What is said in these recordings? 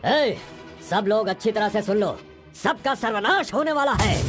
ए, सब लोग अच्छी तरह से सुन लो, सबका सर्वनाश होने वाला है।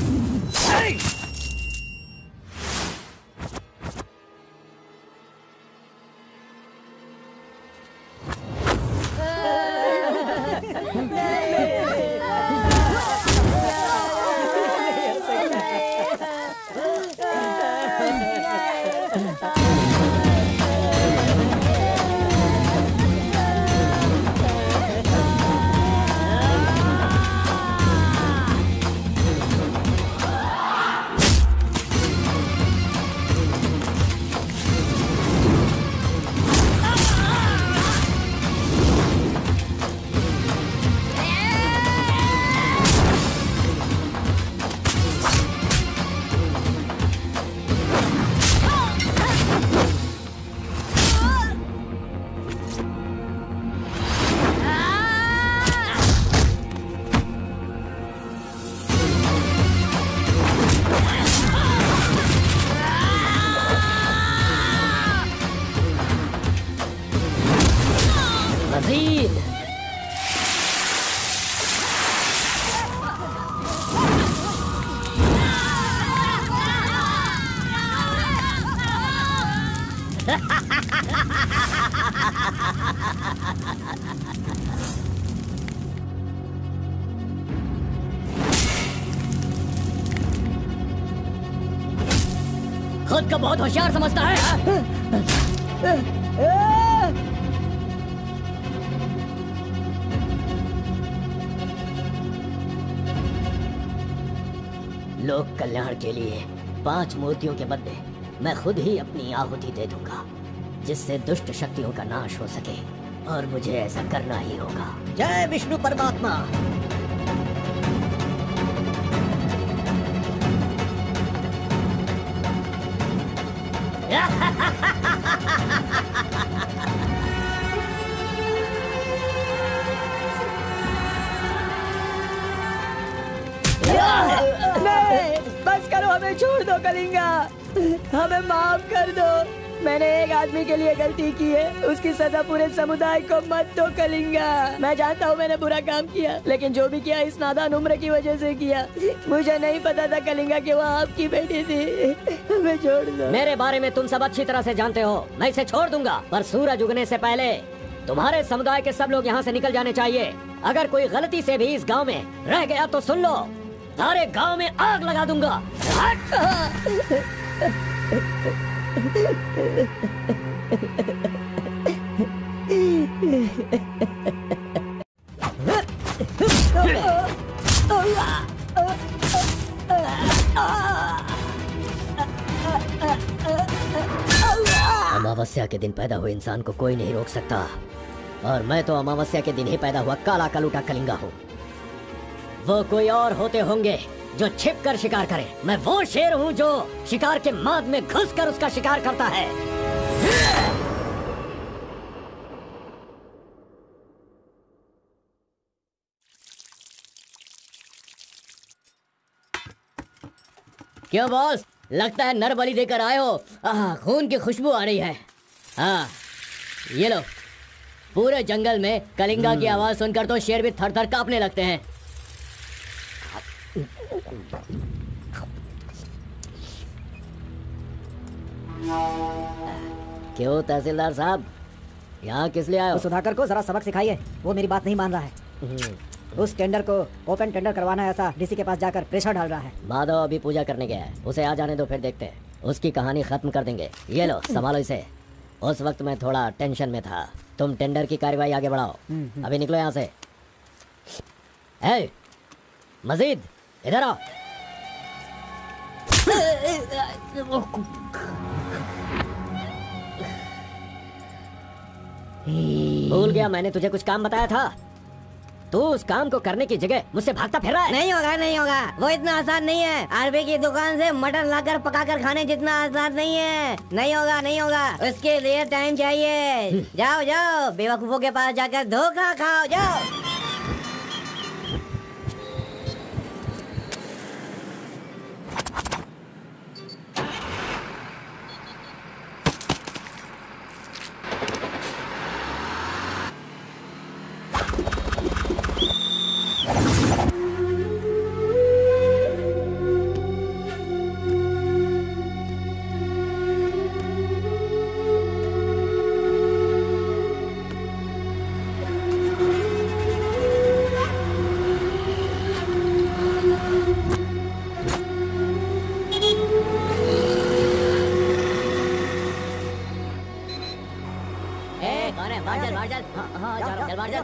खुद को बहुत होशियार समझता है। लोक कल्याण के लिए 5 मूर्तियों के बदले मैं खुद ही अपनी आहुति दे दूंगा, जिससे दुष्ट शक्तियों का नाश हो सके, और मुझे ऐसा करना ही होगा। जय विष्णु परमात्मा। नहीं, बस करो, हमें छोड़ दो कलिंगा, हमें माफ कर दो। मैंने एक आदमी के लिए गलती की है, उसकी सजा पूरे समुदाय को मत दो कलिंगा। मैं जानता हूँ मैंने बुरा काम किया, लेकिन जो भी किया इस नादान उम्र की वजह से किया। मुझे नहीं पता था कलिंगा कि वो आपकी बेटी थी। हमें छोड़ दो। मेरे बारे में तुम सब अच्छी तरह से जानते हो, मैं इसे छोड़ दूंगा, पर सूरज उगने से पहले तुम्हारे समुदाय के सब लोग यहाँ से निकल जाने चाहिए। अगर कोई गलती से भी इस गाँव में रह गया तो सुन लो, सारे गांव में आग लगा दूंगा। अमावस्या के दिन पैदा हुए इंसान को कोई नहीं रोक सकता, और मैं तो अमावस्या के दिन ही पैदा हुआ काला कलूटा कलिंगा हूँ। वो कोई और होते होंगे जो छिप कर शिकार करे, मैं वो शेर हूँ जो शिकार के माद में घुसकर उसका शिकार करता है। क्यों बॉस, लगता है नर बलि देकर आए हो। खून की खुशबू आ रही है। हाँ, ये लो। पूरे जंगल में कलिंगा की आवाज सुनकर तो शेर भी थर थर कांपने लगते हैं। क्यों तहसीलदार साहब, यहाँ किस लिए आए हो? सुधाकर को जरा सबक सिखाइए, वो मेरी बात नहीं मान रहा है। उस टेंडर को ओपन टेंडर करवाना है, ऐसा डीसी के पास जाकर प्रेशर डाल रहा है। माधव अभी पूजा करने गया है, उसे आ जाने दो, फिर देखते हैं। उसकी कहानी खत्म कर देंगे। ये लो, संभालो इसे। उस वक्त मैं थोड़ा टेंशन में था। तुम टेंडर की कार्यवाही आगे बढ़ाओ। अभी निकलो यहाँ से। ए, मजीद इधर आओ। भूल गया मैंने तुझे कुछ काम बताया था। तू उस काम को करने की जगह मुझसे भागता फिर रहा है। नहीं होगा, नहीं होगा, वो इतना आसान नहीं है। आरबी की दुकान से मटन लाकर पकाकर खाने जितना आसान नहीं है। नहीं होगा, नहीं होगा, उसके लिए टाइम चाहिए। जाओ जाओ, बेवकूफों के पास जाकर धोखा खाओ, जाओ। हाँ हाँ जा रहा हूँ, चल बाहर चल।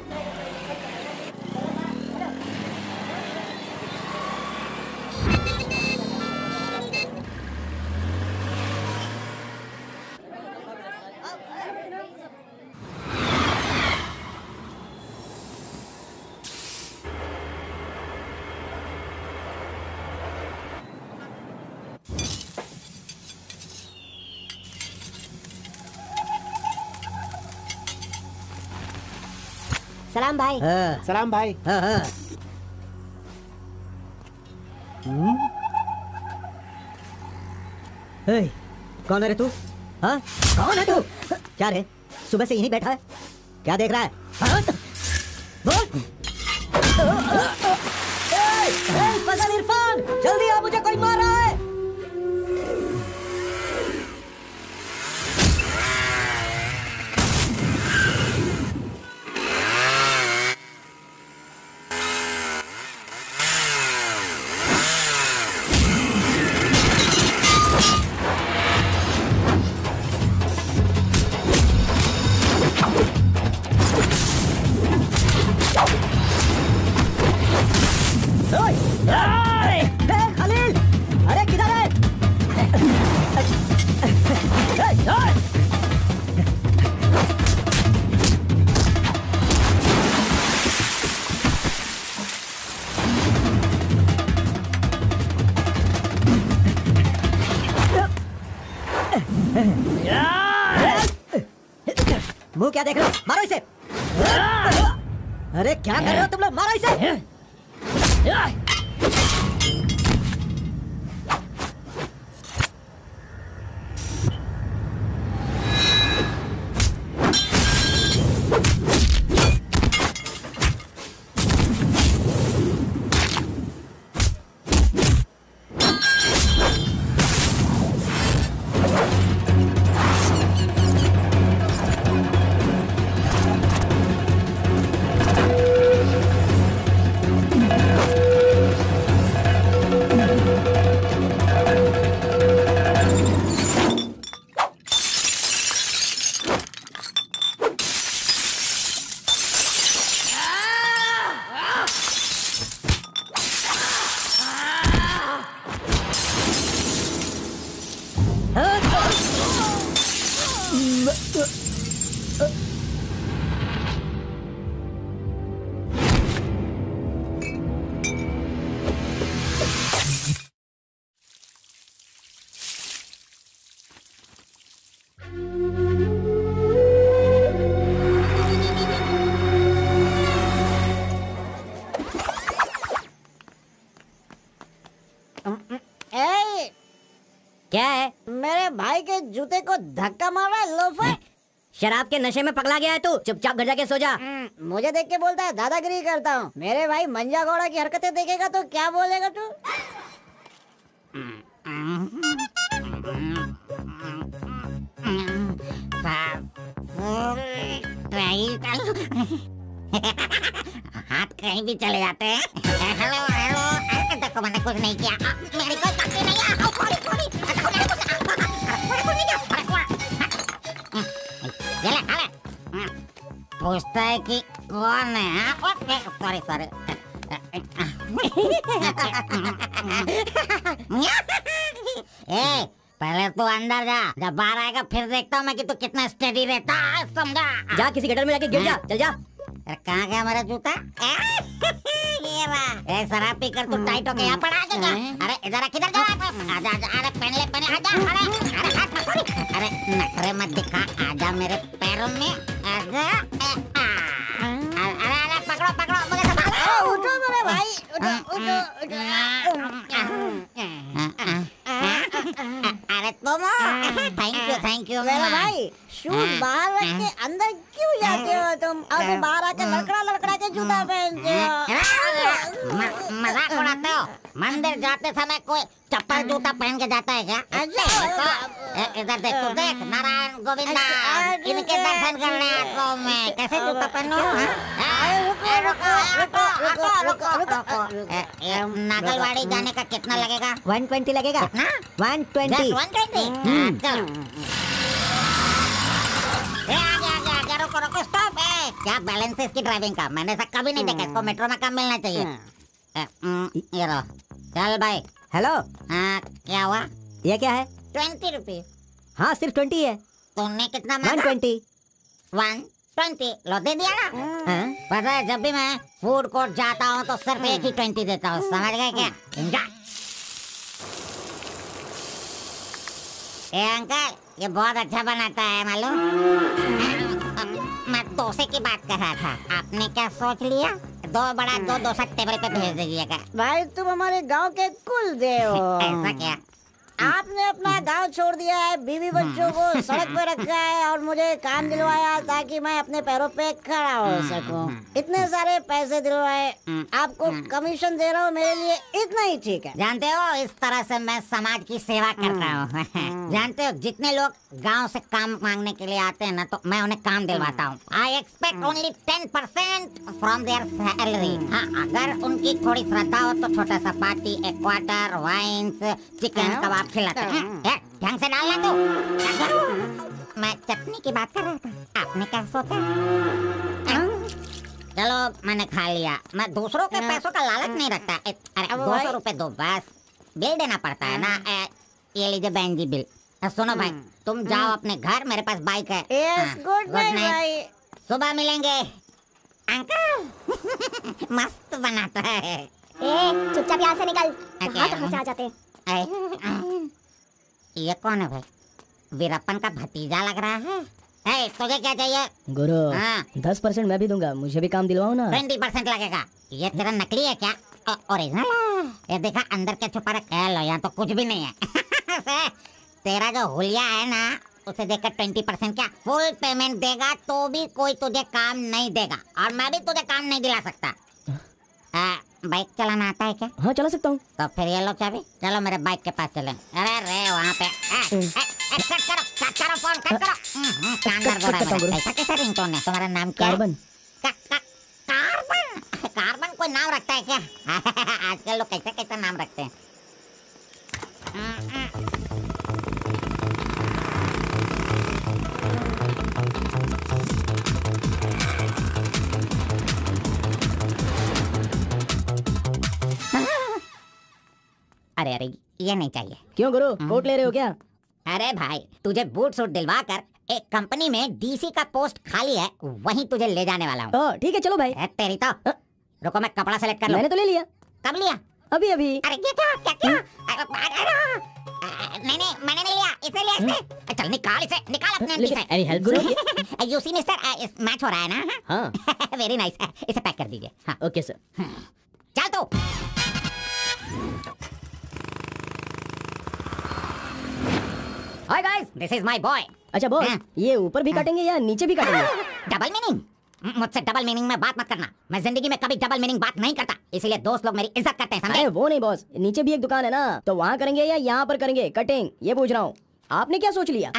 सलाम भाई। सलाम भाई। कौन है रे तू? हाँ कौन है तू? क्या रे सुबह से यहीं बैठा है, क्या देख रहा है? हाँ? बोल। फजल इरफान जल्दी आ, मुझे कोई मार रहा है। खलील, अरे किधर है? मुंह क्या देख रहे हो? मारो इसे। अरे क्या कर रहे हो तुम लोग? मारो इसे। क्या है? मेरे भाई के जूते को धक्का मार रहा है लोफर। शराब के नशे में पगला गया है तू, चुपचाप घर जाके सो जा। मुझे देख के बोलता है दादागिरी करता हूँ। मेरे भाई मंजा घोड़ा की हरकतें देखेगा तो क्या बोलेगा तू? हाथ कहीं भी चले जाते हैं। हेलो हेलो, देखो मैंने कुछ नहीं किया, मेरी कोई गलती नहीं है। पूछता है कि कौन है? Sorry sorry. पहले तू अंदर जा, जब बाहर आएगा फिर देखता हूँ मैं कि तू कितना स्टेडी रहता है, समझा? जा किसी गटर में जाके गिर जा, चल जा। कहाँ गया मेरा जूता? ये रहा। शराब पी कर तू टाइट हो के यहाँ पर आ जा। अरे इधर किधर जा? आजा आजा, अरे पहन ले आजा। अरे हाथ मत छोड़, अरे नखरे मत दिखा, आजा मेरे पैरों में आजा। अरे पकड़ो पकड़ो मुझे, संभालो। उठो मेरे भाई, उठो उठो अरे तुम थैंक यू मेरा भाई। शूज बाहर रख के अंदर क्यों जाते हो तुम? और फिर बाहर आके लड़खड़ा के जूता पहनते हो। मजाक उड़ाते हो? मंदिर जाते समय कोई चप्पल जूता पहन के जाता है क्या? इधर देख, तू देख, नारायण गोविंदा इनके दर्शन करने आता हूँ मैं। कैसे जूता पहनो? नागलवाड़ी जाने का कितना लगेगा? 120 लगेगा। 120। 120। चलो। रुको स्टॉप। क्या बैलेंस है इसकी ड्राइविंग का, मैंने ऐसा कभी नहीं देखा। इसको मेट्रो में कम मिलना चाहिए। ये रहो, चल भाई। हेलो, हाँ क्या हुआ? ये क्या है? 20 रुपीज। हाँ सिर्फ 20 है। तुमने कितना मांगा? 120। 120 लो, दे दिया ना। पता है जब भी मैं फूड कोर्ट जाता हूँ तो सिर्फ एक ही 20 देता हूँ, समझ गए क्या? ए अंकल, ये बहुत अच्छा बनाता है मालूम। मैं डोसे की बात कर रहा था, आपने क्या सोच लिया? 2 बड़ा 2 डोसा टेबल पे भेज दीजिएगा। भाई तुम हमारे गांव के कुल देव हो। ऐसा क्या? आपने अपना गांव छोड़ दिया है, बीवी बच्चों को सड़क पे रखा है और मुझे काम दिलवाया ताकि मैं अपने पैरों पे खड़ा हो सकूं। इतने सारे पैसे दिलवाए, आपको कमीशन दे रहा हूँ, मेरे लिए इतना ही ठीक है। जानते हो, इस तरह से मैं समाज की सेवा करता हूँ। जानते हो, जितने लोग गांव से काम मांगने के लिए आते हैं ना, तो मैं उन्हें काम दिलवाता हूँ। I expect only 10% from there salary. हाँ, अगर उनकी थोड़ी श्रद्धा हो तो छोटा सा पार्टी, एक क्वार्टर, वाइन्स, चिकन कबाब खिलाते हैं। ढंग से डालना तो। मैं चटनी की बात कर रहा था, आपने क्या सोचा? चलो मैंने खा लिया। मैं दूसरों के पैसों का लालच नहीं रखता। अरे 200 रुपए दो बस, बिल देना पड़ता है ना। ये लीजिए बहन जी बिल। सुनो भाई, तुम जाओ अपने घर, मेरे पास बाइक है। यस, गुड नाइट भाई। सुबह मिलेंगे। अंकल मस्त बनाता है। चुपचाप यहाँ से निकल, कहाँ से आ जाते। ये कौन है भाई? वीरप्पन का भतीजा लग रहा है। तुझे क्या चाहिए? गुरु, हाँ। 10% मैं भी दूंगा, मुझे भी काम दिलवाओ ना। 20% लगेगा। ये तेरा नकली है क्या? ओरिजिनल है। ये देखा अंदर क्या छुपा रखा है। लो, यहाँ तो कुछ भी नहीं है। तेरा जो हुलिया है ना, उसे देखकर 20% क्या फुल पेमेंट देगा तो भी कोई तुझे काम नहीं देगा, और मैं भी तुझे काम नहीं दिला सकता। बाइक चलाना आता है क्या? हाँ चला सकता हूँ। तो फिर ये लो चाबी, चलो मेरे बाइक के पास चलें। अरे रे वहाँ पे कट करो फोन, कट करो। शानदार बोला। ऐसा कैसा रिंगटोन है? तुम्हारा नाम क्या है? कार्बन। कार्बन? कार्बन कोई नाम रखता है क्या? आजकल लोग कैसा कैसा नाम रखते हैं। अरे अरे ये नहीं चाहिए। क्यों गुरु, कोट ले रहे हो क्या? अरे भाई, तुझे बूट सूट दिलवा कर एक कंपनी में डीसी का पोस्ट खाली है, वहीं तुझे ले जाने वाला हूँ। ठीक है चलो भाई। तेरी तो रुको, मैं कपड़ा सेलेक्ट कर लूं। मैंने तो ले लिया। कब लिया? अभी अभी। अरे ये क्या? नहीं मैंने नहीं लिया, इसे लिया इसने। चल निकाल इसे, निकाल अपने एमटी से। अरे help Guru. You see mister, match हो रहा है ना? हाँ। वेरी नाइस, इसे पैक कर दीजिए। हाँ ओके सर। चल तू। Hi guys, this is my boy. अच्छा बॉस, ये ऊपर भी काटेंगे या नीचे भी काटेंगे? Double meaning? मुझसे डबल मीनिंग में बात मत करना। मैं जिंदगी में कभी डबल मीनिंग बात नहीं करता, इसीलिए दोस्त लोग मेरी इज्जत करते हैं, समझे? अरे वो नहीं बॉस, नीचे भी एक दुकान है ना, तो वहाँ करेंगे या यहाँ पर करेंगे कटिंग, ये पूछ रहा हूँ। आपने क्या सोच लिया?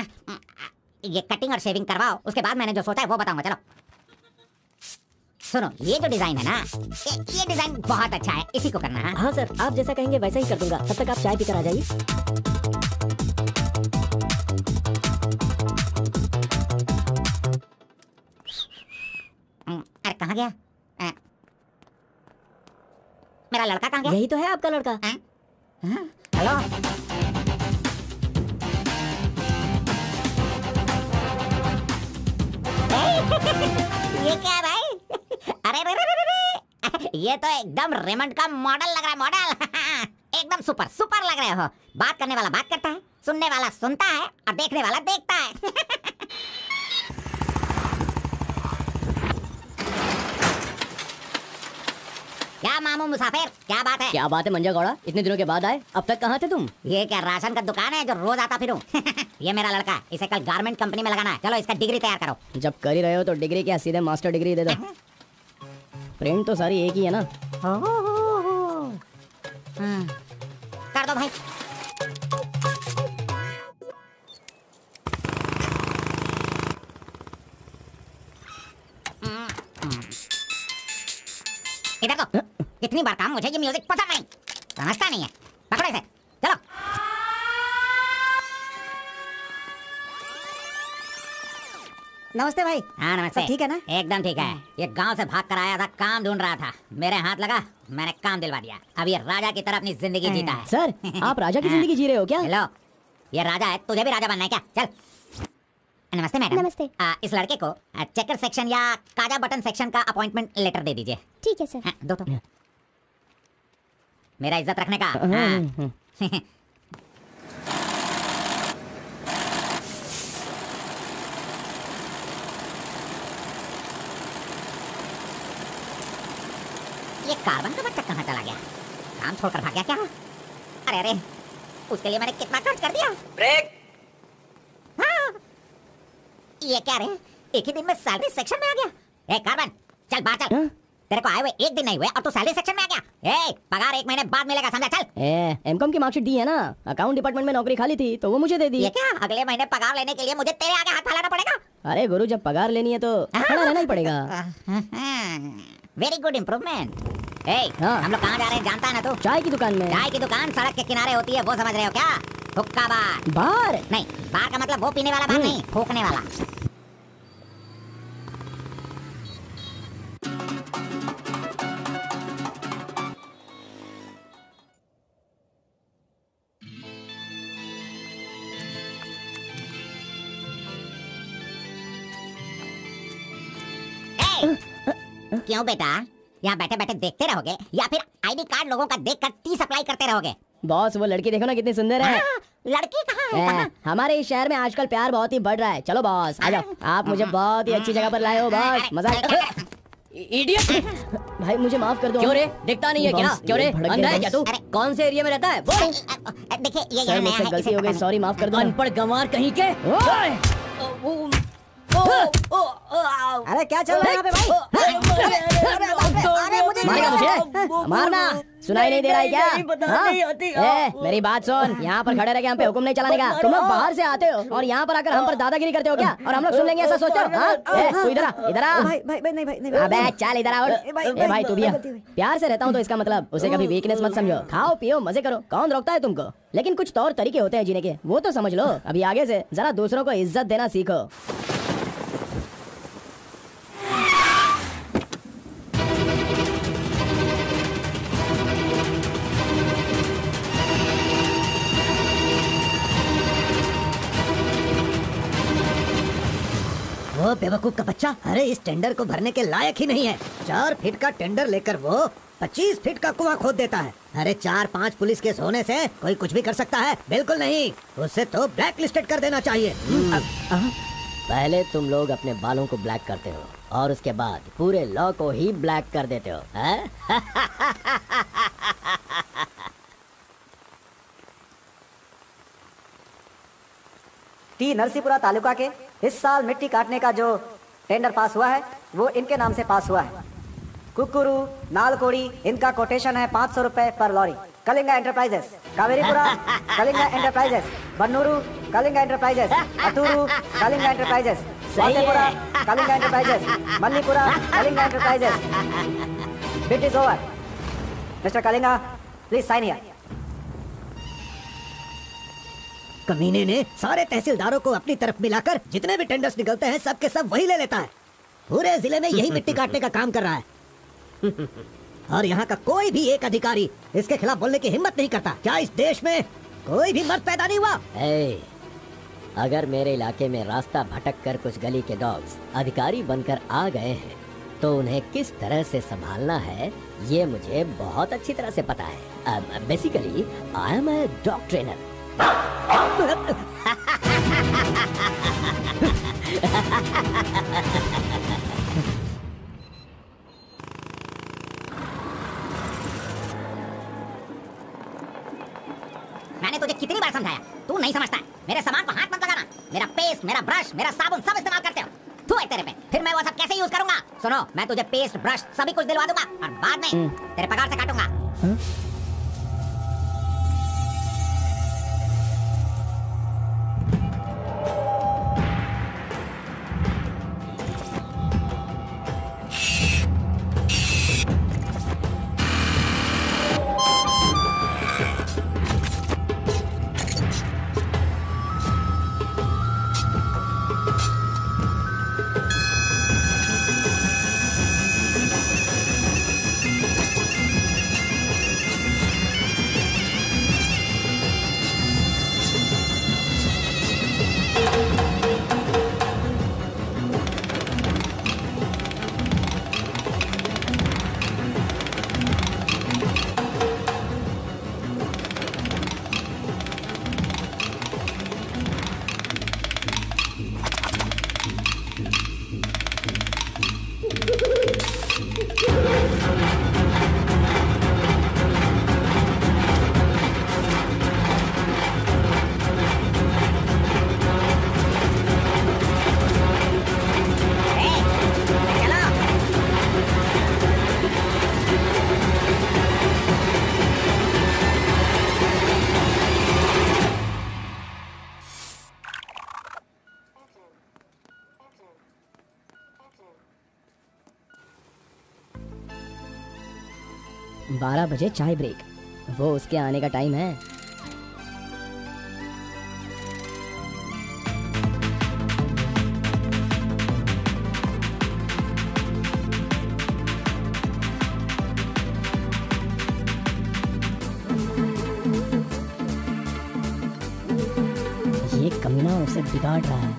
ये कटिंग और शेविंग करवाओ, उसके बाद मैंने जो सोचा है वो बताऊंगा। चलो सुनो, ये जो डिजाइन है ना, ये डिजाइन बहुत अच्छा है, इसी को करना है। हाँ सर, आप जैसा कहेंगे वैसा ही कर दूंगा। तब तक आप चाय पीकर आ जाइए। अरे कहाँ गया? मेरा लड़का कहाँ गया? यही तो है आपका लड़का। हेलो। ये क्या है भाई? अरे रे, ये तो एकदम रेमंड का मॉडल लग रहा है, मॉडल। एकदम सुपर सुपर लग रहे हो। बात करने वाला बात करता है, सुनने वाला सुनता है, और देखने वाला देखता है। क्या मामू मुसाफिर, क्या बात है? क्या बात है मंजा गौड़ा, इतने दिनों के बाद आए, अब तक कहाँ थे तुम? ये क्या राशन का दुकान है जो रोज आता फिरूं? ये मेरा लड़का, इसे कल गारमेंट कंपनी में लगाना है। चलो इसका डिग्री तैयार करो। जब कर ही रहे हो तो डिग्री क्या, सीधे मास्टर डिग्री दे दो। प्रिंट तो सारी एक ही है ना। कर दो भाई। इधर तो कितनी बार काम, मुझे ये म्यूजिक पसंद नहीं, समझता नहीं है। पकड़ो इसे, चलो। नमस्ते भाई। हाँ नमस्ते। सब ठीक है ना? एकदम ठीक है। ये गांव से भाग कर आया था, काम ढूंढ रहा था, मेरे हाथ लगा, मैंने काम दिलवा दिया। अब ये राजा की तरह अपनी जिंदगी जीता है। सर, आप राजा की जिंदगी जी रहे हो क्या? हेलो, ये राजा है, तुझे भी राजा बनना है क्या? चल। नमस्ते मैडम। नमस्ते। इस लड़के को चेकर सेक्शन या काजा बटन सेक्शन का अपॉइंटमेंट लेटर दे दीजिए। ठीक है सर। दो तो मेरा इज्जत रखने का। ये कार्बन का बच्चा कहाँ चला गया? काम छोड़कर भाग गया क्या? अरे अरे, उसके लिए मैंने कितना खर्च कर दिया। ब्रेक। हाँ। ये क्या रे, एक ही दिन में सैलरी सेक्शन में आ गया। ए कार्बन, चल बाहर चल। तेरे को आए हुए एक दिन नहीं हुए और तू सैलरी सेक्शन में आ गया। ए, पगार 1 महीने बाद मिलेगा, समझा? चल। एमकॉम की मार्कशीट दी है ना, अकाउंट डिपार्टमेंट में नौकरी खाली थी तो वो मुझे दे दी। ये क्या, अगले महीने पगार लेने के लिए मुझे तेरे आगे हाथ फैलाना पड़ेगा? अरे गुरु, जब पगार लेनी है तो खड़ा रहना ही पड़ेगा। Very good improvement. हाँ। हम लोग कहाँ जा रहे हैं जानता है ना तू? चाय की दुकान में। चाय की दुकान सड़क के किनारे होती है, वो समझ रहे हो क्या? हुक्का बार। बार? नहीं, बार का मतलब वो पीने वाला बार नहीं, फूकने वाला। क्यों बेटा, यहाँ बैठे बैठे देखते रहोगे या फिर आईडी कार्ड लोगों का देखकर टी सप्लाई करते रहोगे? बॉस, वो लड़की देखो ना कितनी सुंदर है। लड़की कहाँ है? कहाँ? हमारे इस शहर में आजकल प्यार बहुत ही बढ़ रहा है। चलो बॉस, आ जाओ। आप मुझे बहुत ही अच्छी जगह पर लाए हो बॉस, मजा इडियट। भाई मुझे माफ कर दो। क्यों रे, दिखता नहीं है क्या? क्यों रे, अंधा है क्या तू? कौन से एरिया में रहता है? बोल। देखिए ये सर, मुझसे गलती हो गई, सॉरी, माफ कर दो। अनपढ़ गंवार कहीं के। अरे क्या चल रहा है यहाँ पे भाई? मारेगा मुझे? मारना सुनाई नहीं दे रहा है क्या? हाँ? मेरी बात सुन, यहाँ पर खड़े रह के हम पे हुक्म नहीं चलाने का। तुम लोग बाहर से आते हो और यहाँ पर आकर हम पर दादागिरी करते हो क्या? और हम लोग सुन लेंगे ऐसा सोचते हो? हाँ? तू इधर आ, इधर आ। भाई नहीं भाई। अबे चल इधर आओ। ए भाई तू भी आ। प्यार से रहता हूँ तो इसका मतलब उसे कभी वीकनेस मत समझो। खाओ पियो मजे करो, कौन रोकता है तुमको? लेकिन कुछ तौर तरीके होते हैं जीने के, वो तो समझ लो। अभी आगे से जरा दूसरों को इज्जत देना सीखो। वो बेवकूफ का बच्चा, अरे इस टेंडर को भरने के लायक ही नहीं है। 4 फीट का टेंडर लेकर वो 25 फीट का कुआं खोद देता है। अरे 4-5 पुलिस केस होने से कोई कुछ भी कर सकता है? बिल्कुल नहीं, उसे तो ब्लैक लिस्टेड कर देना चाहिए। पहले तुम लोग अपने बालों को ब्लैक करते हो और उसके बाद पूरे लॉ को ही ब्लैक कर देते हो, हैं? टी नरसीपुरा तालुका के इस साल मिट्टी काटने का जो टेंडर पास हुआ है वो इनके नाम से पास हुआ है। कुकुरू, नालकोड़ी, इनका कोटेशन है 500 रुपए पर lorry. Kalinga enterprises, Kaveripura Kalinga enterprises, Bannur Kalinga enterprises, Athur Kalinga enterprises, Vasepura Kalinga enterprises, Mallipura Kalinga enterprises. Bid is over. Mister Kalinga, please sign here. कमीने ने सारे तहसीलदारों को अपनी तरफ मिलाकर जितने भी टेंडर्स निकलते हैं सब के सब वही ले लेता है। पूरे जिले में यही मिट्टी काटने का काम कर रहा है। और यहाँ का कोई भी एक अधिकारी इसके खिलाफ बोलने की हिम्मत नहीं करता। क्या इस देश में कोई भी मर्द पैदा नहीं हुआ? अगर मेरे इलाके में रास्ता भटक कर कुछ गली के डॉग्स अधिकारी बनकर आ गए हैं तो उन्हें किस तरह से संभालना है ये मुझे बहुत अच्छी तरह से पता है। Basically I am a dog trainer. मैंने तुझे कितनी बार समझाया, तू नहीं समझता है। मेरे सामान को हाथ मत लगाना। मेरा पेस्ट, मेरा ब्रश, मेरा साबुन सब इस्तेमाल करते हो। तू है तेरे पे, फिर मैं वो सब कैसे यूज करूंगा? सुनो, मैं तुझे पेस्ट, ब्रश सभी कुछ दिलवा दूंगा और बाद में तेरे पगार से काटूंगा। 12 बजे चाय ब्रेक, वो उसके आने का टाइम है। ये कमीना उसे बिगाड़ रहा है।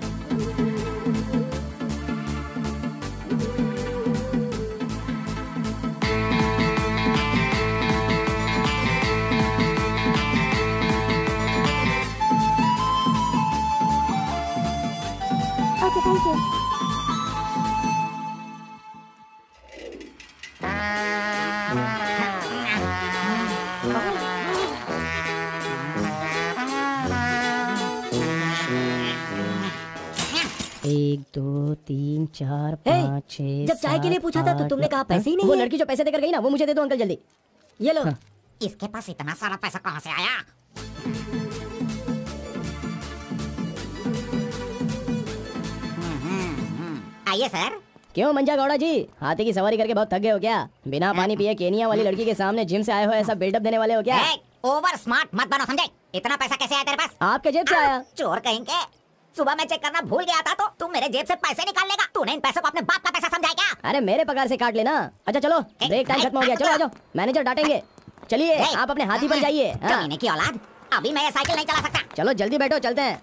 Okay, thank you. एक, दो, तीन, चार, पाँच, छः, जब चाय के लिए पूछा था तो तुमने कहा पैसे ही नहीं वो है। लड़की जो पैसे देकर गई ना, वो मुझे दे दो अंकल जल्दी। ये लो। इसके पास इतना सारा पैसा कहाँ से आया? आइए सर। क्यों मंजा गौड़ा जी, हाथी की सवारी करके बहुत थक गए हो क्या? बिना पानी पिए केनिया वाली लड़की के सामने जिम से आए हो, ऐसा बिल्डअप देने वाले हो क्या? ओवर स्मार्ट मत बनो, समझे? इतना पैसा कैसे आया तेरे पास? आपके जेब से आया। चोर कहीं के। सुबह मैं चेक करना भूल गया था तो तू मेरे जेब से पैसे निकाल लेगा? तूने इन पैसों को अपने बाप का पैसा समझा है क्या? अरे मेरे पगार से काट लेना। अच्छा चलो, ब्रेक टाइम खत्म हो गया, चलो आ जाओ, मैनेजर डांटेंगे। चलिए आप अपने हाथी पर जाइए। कमीने की औलाद, अभी मैं ये साइकिल नहीं चला सकता। चलो जल्दी बैठो, चलते हैं।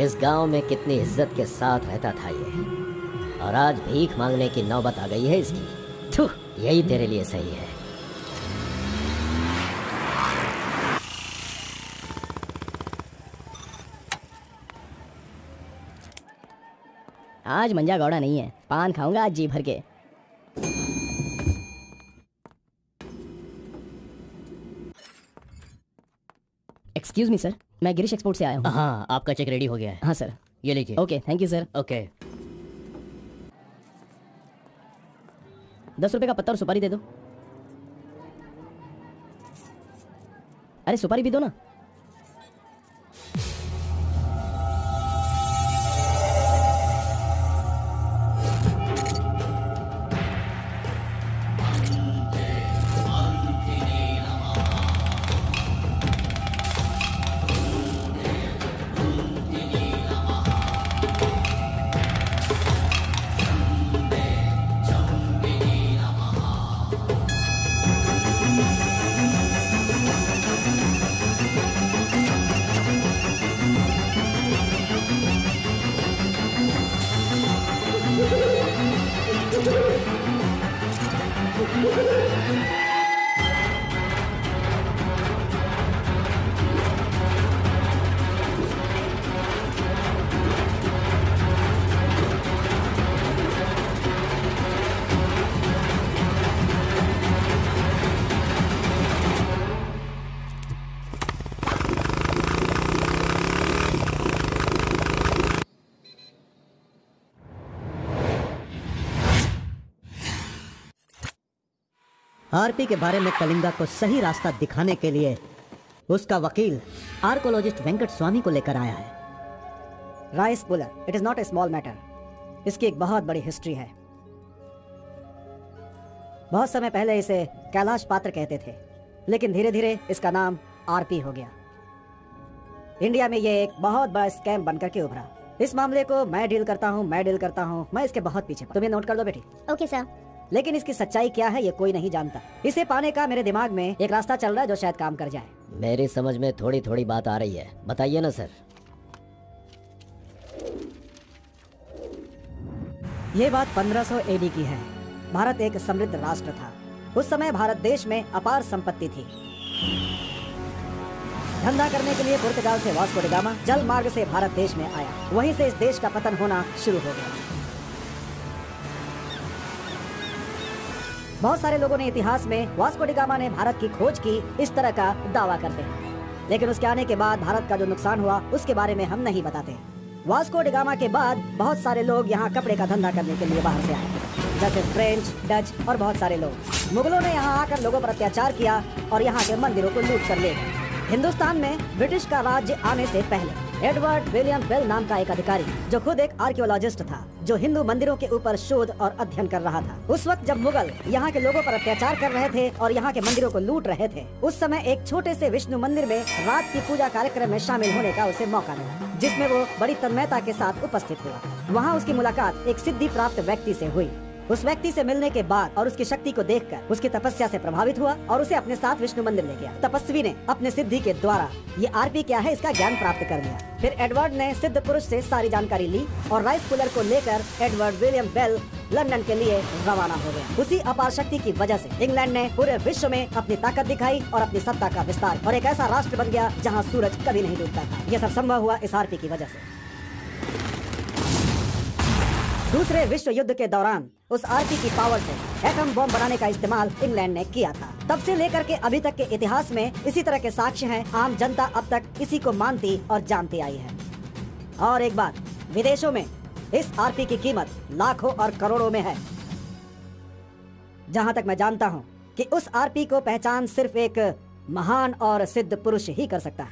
इस गांव में कितनी इज्जत के साथ रहता था ये, और आज भीख मांगने की नौबत आ गई है इसकी। थू, यही तेरे लिए सही है। आज मंजा गौड़ा नहीं है, पान खाऊंगा आज जी भर के। एक्सक्यूज मी सर, मैं गिरीश एक्सपोर्ट से आया हूँ। हाँ, आपका चेक रेडी हो गया है। हाँ सर। ये लीजिए। Okay, thank you sir. Okay. 10 रुपए का पत्ता और सुपारी दे दो। अरे सुपारी भी दो ना। आरपी के बारे में कलिंगा को सही रास्ता दिखाने के लिए उसका वकील आर्कोलॉजिस्ट वेंकट स्वामी को लेकर आया है। Rice puller, it is not a small matter. इसकी एक बहुत बड़ी हिस्ट्री है। बहुत समय पहले इसे कैलाश पात्र कहते थे, लेकिन धीरे धीरे इसका नाम आरपी हो गया। इंडिया में ये एक बहुत बड़ा स्कैम बनकर के उभरा। इस मामले को मैं डील करता हूँ, मैं इसके बहुत पीछे। तुम ये नोट कर लो बेटी। Okay sir. लेकिन इसकी सच्चाई क्या है ये कोई नहीं जानता। इसे पाने का मेरे दिमाग में एक रास्ता चल रहा है जो शायद काम कर जाए। मेरी समझ में थोड़ी थोड़ी बात आ रही है, बताइए ना सर। ये बात 1500 एडी की है। भारत एक समृद्ध राष्ट्र था। उस समय भारत देश में अपार संपत्ति थी। धंधा करने के लिए पुर्तगाल से वास्को डी गामा जल मार्ग से भारत देश में आया। वहीं से इस देश का पतन होना शुरू हो गया। बहुत सारे लोगों ने इतिहास में वास्को डी गामा ने भारत की खोज की इस तरह का दावा करते हैं, लेकिन उसके आने के बाद भारत का जो नुकसान हुआ उसके बारे में हम नहीं बताते। वास्को डी गामा के बाद बहुत सारे लोग यहाँ कपड़े का धंधा करने के लिए बाहर से आए, जैसे फ्रेंच, डच और बहुत सारे लोग। मुगलों ने यहाँ आकर लोगों पर अत्याचार किया और यहाँ के मंदिरों को लूट कर ले गए। हिंदुस्तान में ब्रिटिश का राज्य आने से पहले एडवर्ड विलियम बेल नाम का एक अधिकारी, जो खुद एक आर्कियोलॉजिस्ट था, जो हिंदू मंदिरों के ऊपर शोध और अध्ययन कर रहा था। उस वक्त जब मुगल यहाँ के लोगों पर अत्याचार कर रहे थे और यहाँ के मंदिरों को लूट रहे थे, उस समय एक छोटे से विष्णु मंदिर में रात की पूजा कार्यक्रम में शामिल होने का उसे मौका मिला, जिसमें वो बड़ी तन्मयता के साथ उपस्थित हुआ। वहाँ उसकी मुलाकात एक सिद्धि प्राप्त व्यक्ति से हुई। उस व्यक्ति से मिलने के बाद और उसकी शक्ति को देखकर उसकी तपस्या से प्रभावित हुआ और उसे अपने साथ विष्णु मंदिर ले गया। तपस्वी ने अपने सिद्धि के द्वारा ये आरपी क्या है इसका ज्ञान प्राप्त कर लिया। फिर एडवर्ड ने सिद्ध पुरुष से सारी जानकारी ली और राइस कूलर को लेकर एडवर्ड विलियम बेल लंदन के लिए रवाना हो गया। उसी अपार शक्ति की वजह से इंग्लैंड ने पूरे विश्व में अपनी ताकत दिखाई और अपनी सत्ता का विस्तार और एक ऐसा राष्ट्र बन गया जहाँ सूरज कभी नहीं डूबता था। यह सब संभव हुआ इस आरपी की वजह से। दूसरे विश्व युद्ध के दौरान उस आरपी की पावर से एटम बम बनाने का इस्तेमाल इंग्लैंड ने किया था। तब से लेकर के अभी तक के इतिहास में इसी तरह के साक्ष्य हैं। आम जनता अब तक इसी को मानती और जानती आई है। और एक बात, विदेशों में इस आरपी की कीमत लाखों और करोड़ों में है। जहां तक मैं जानता हूं कि उस आरपी को पहचान सिर्फ एक महान और सिद्ध पुरुष ही कर सकता है।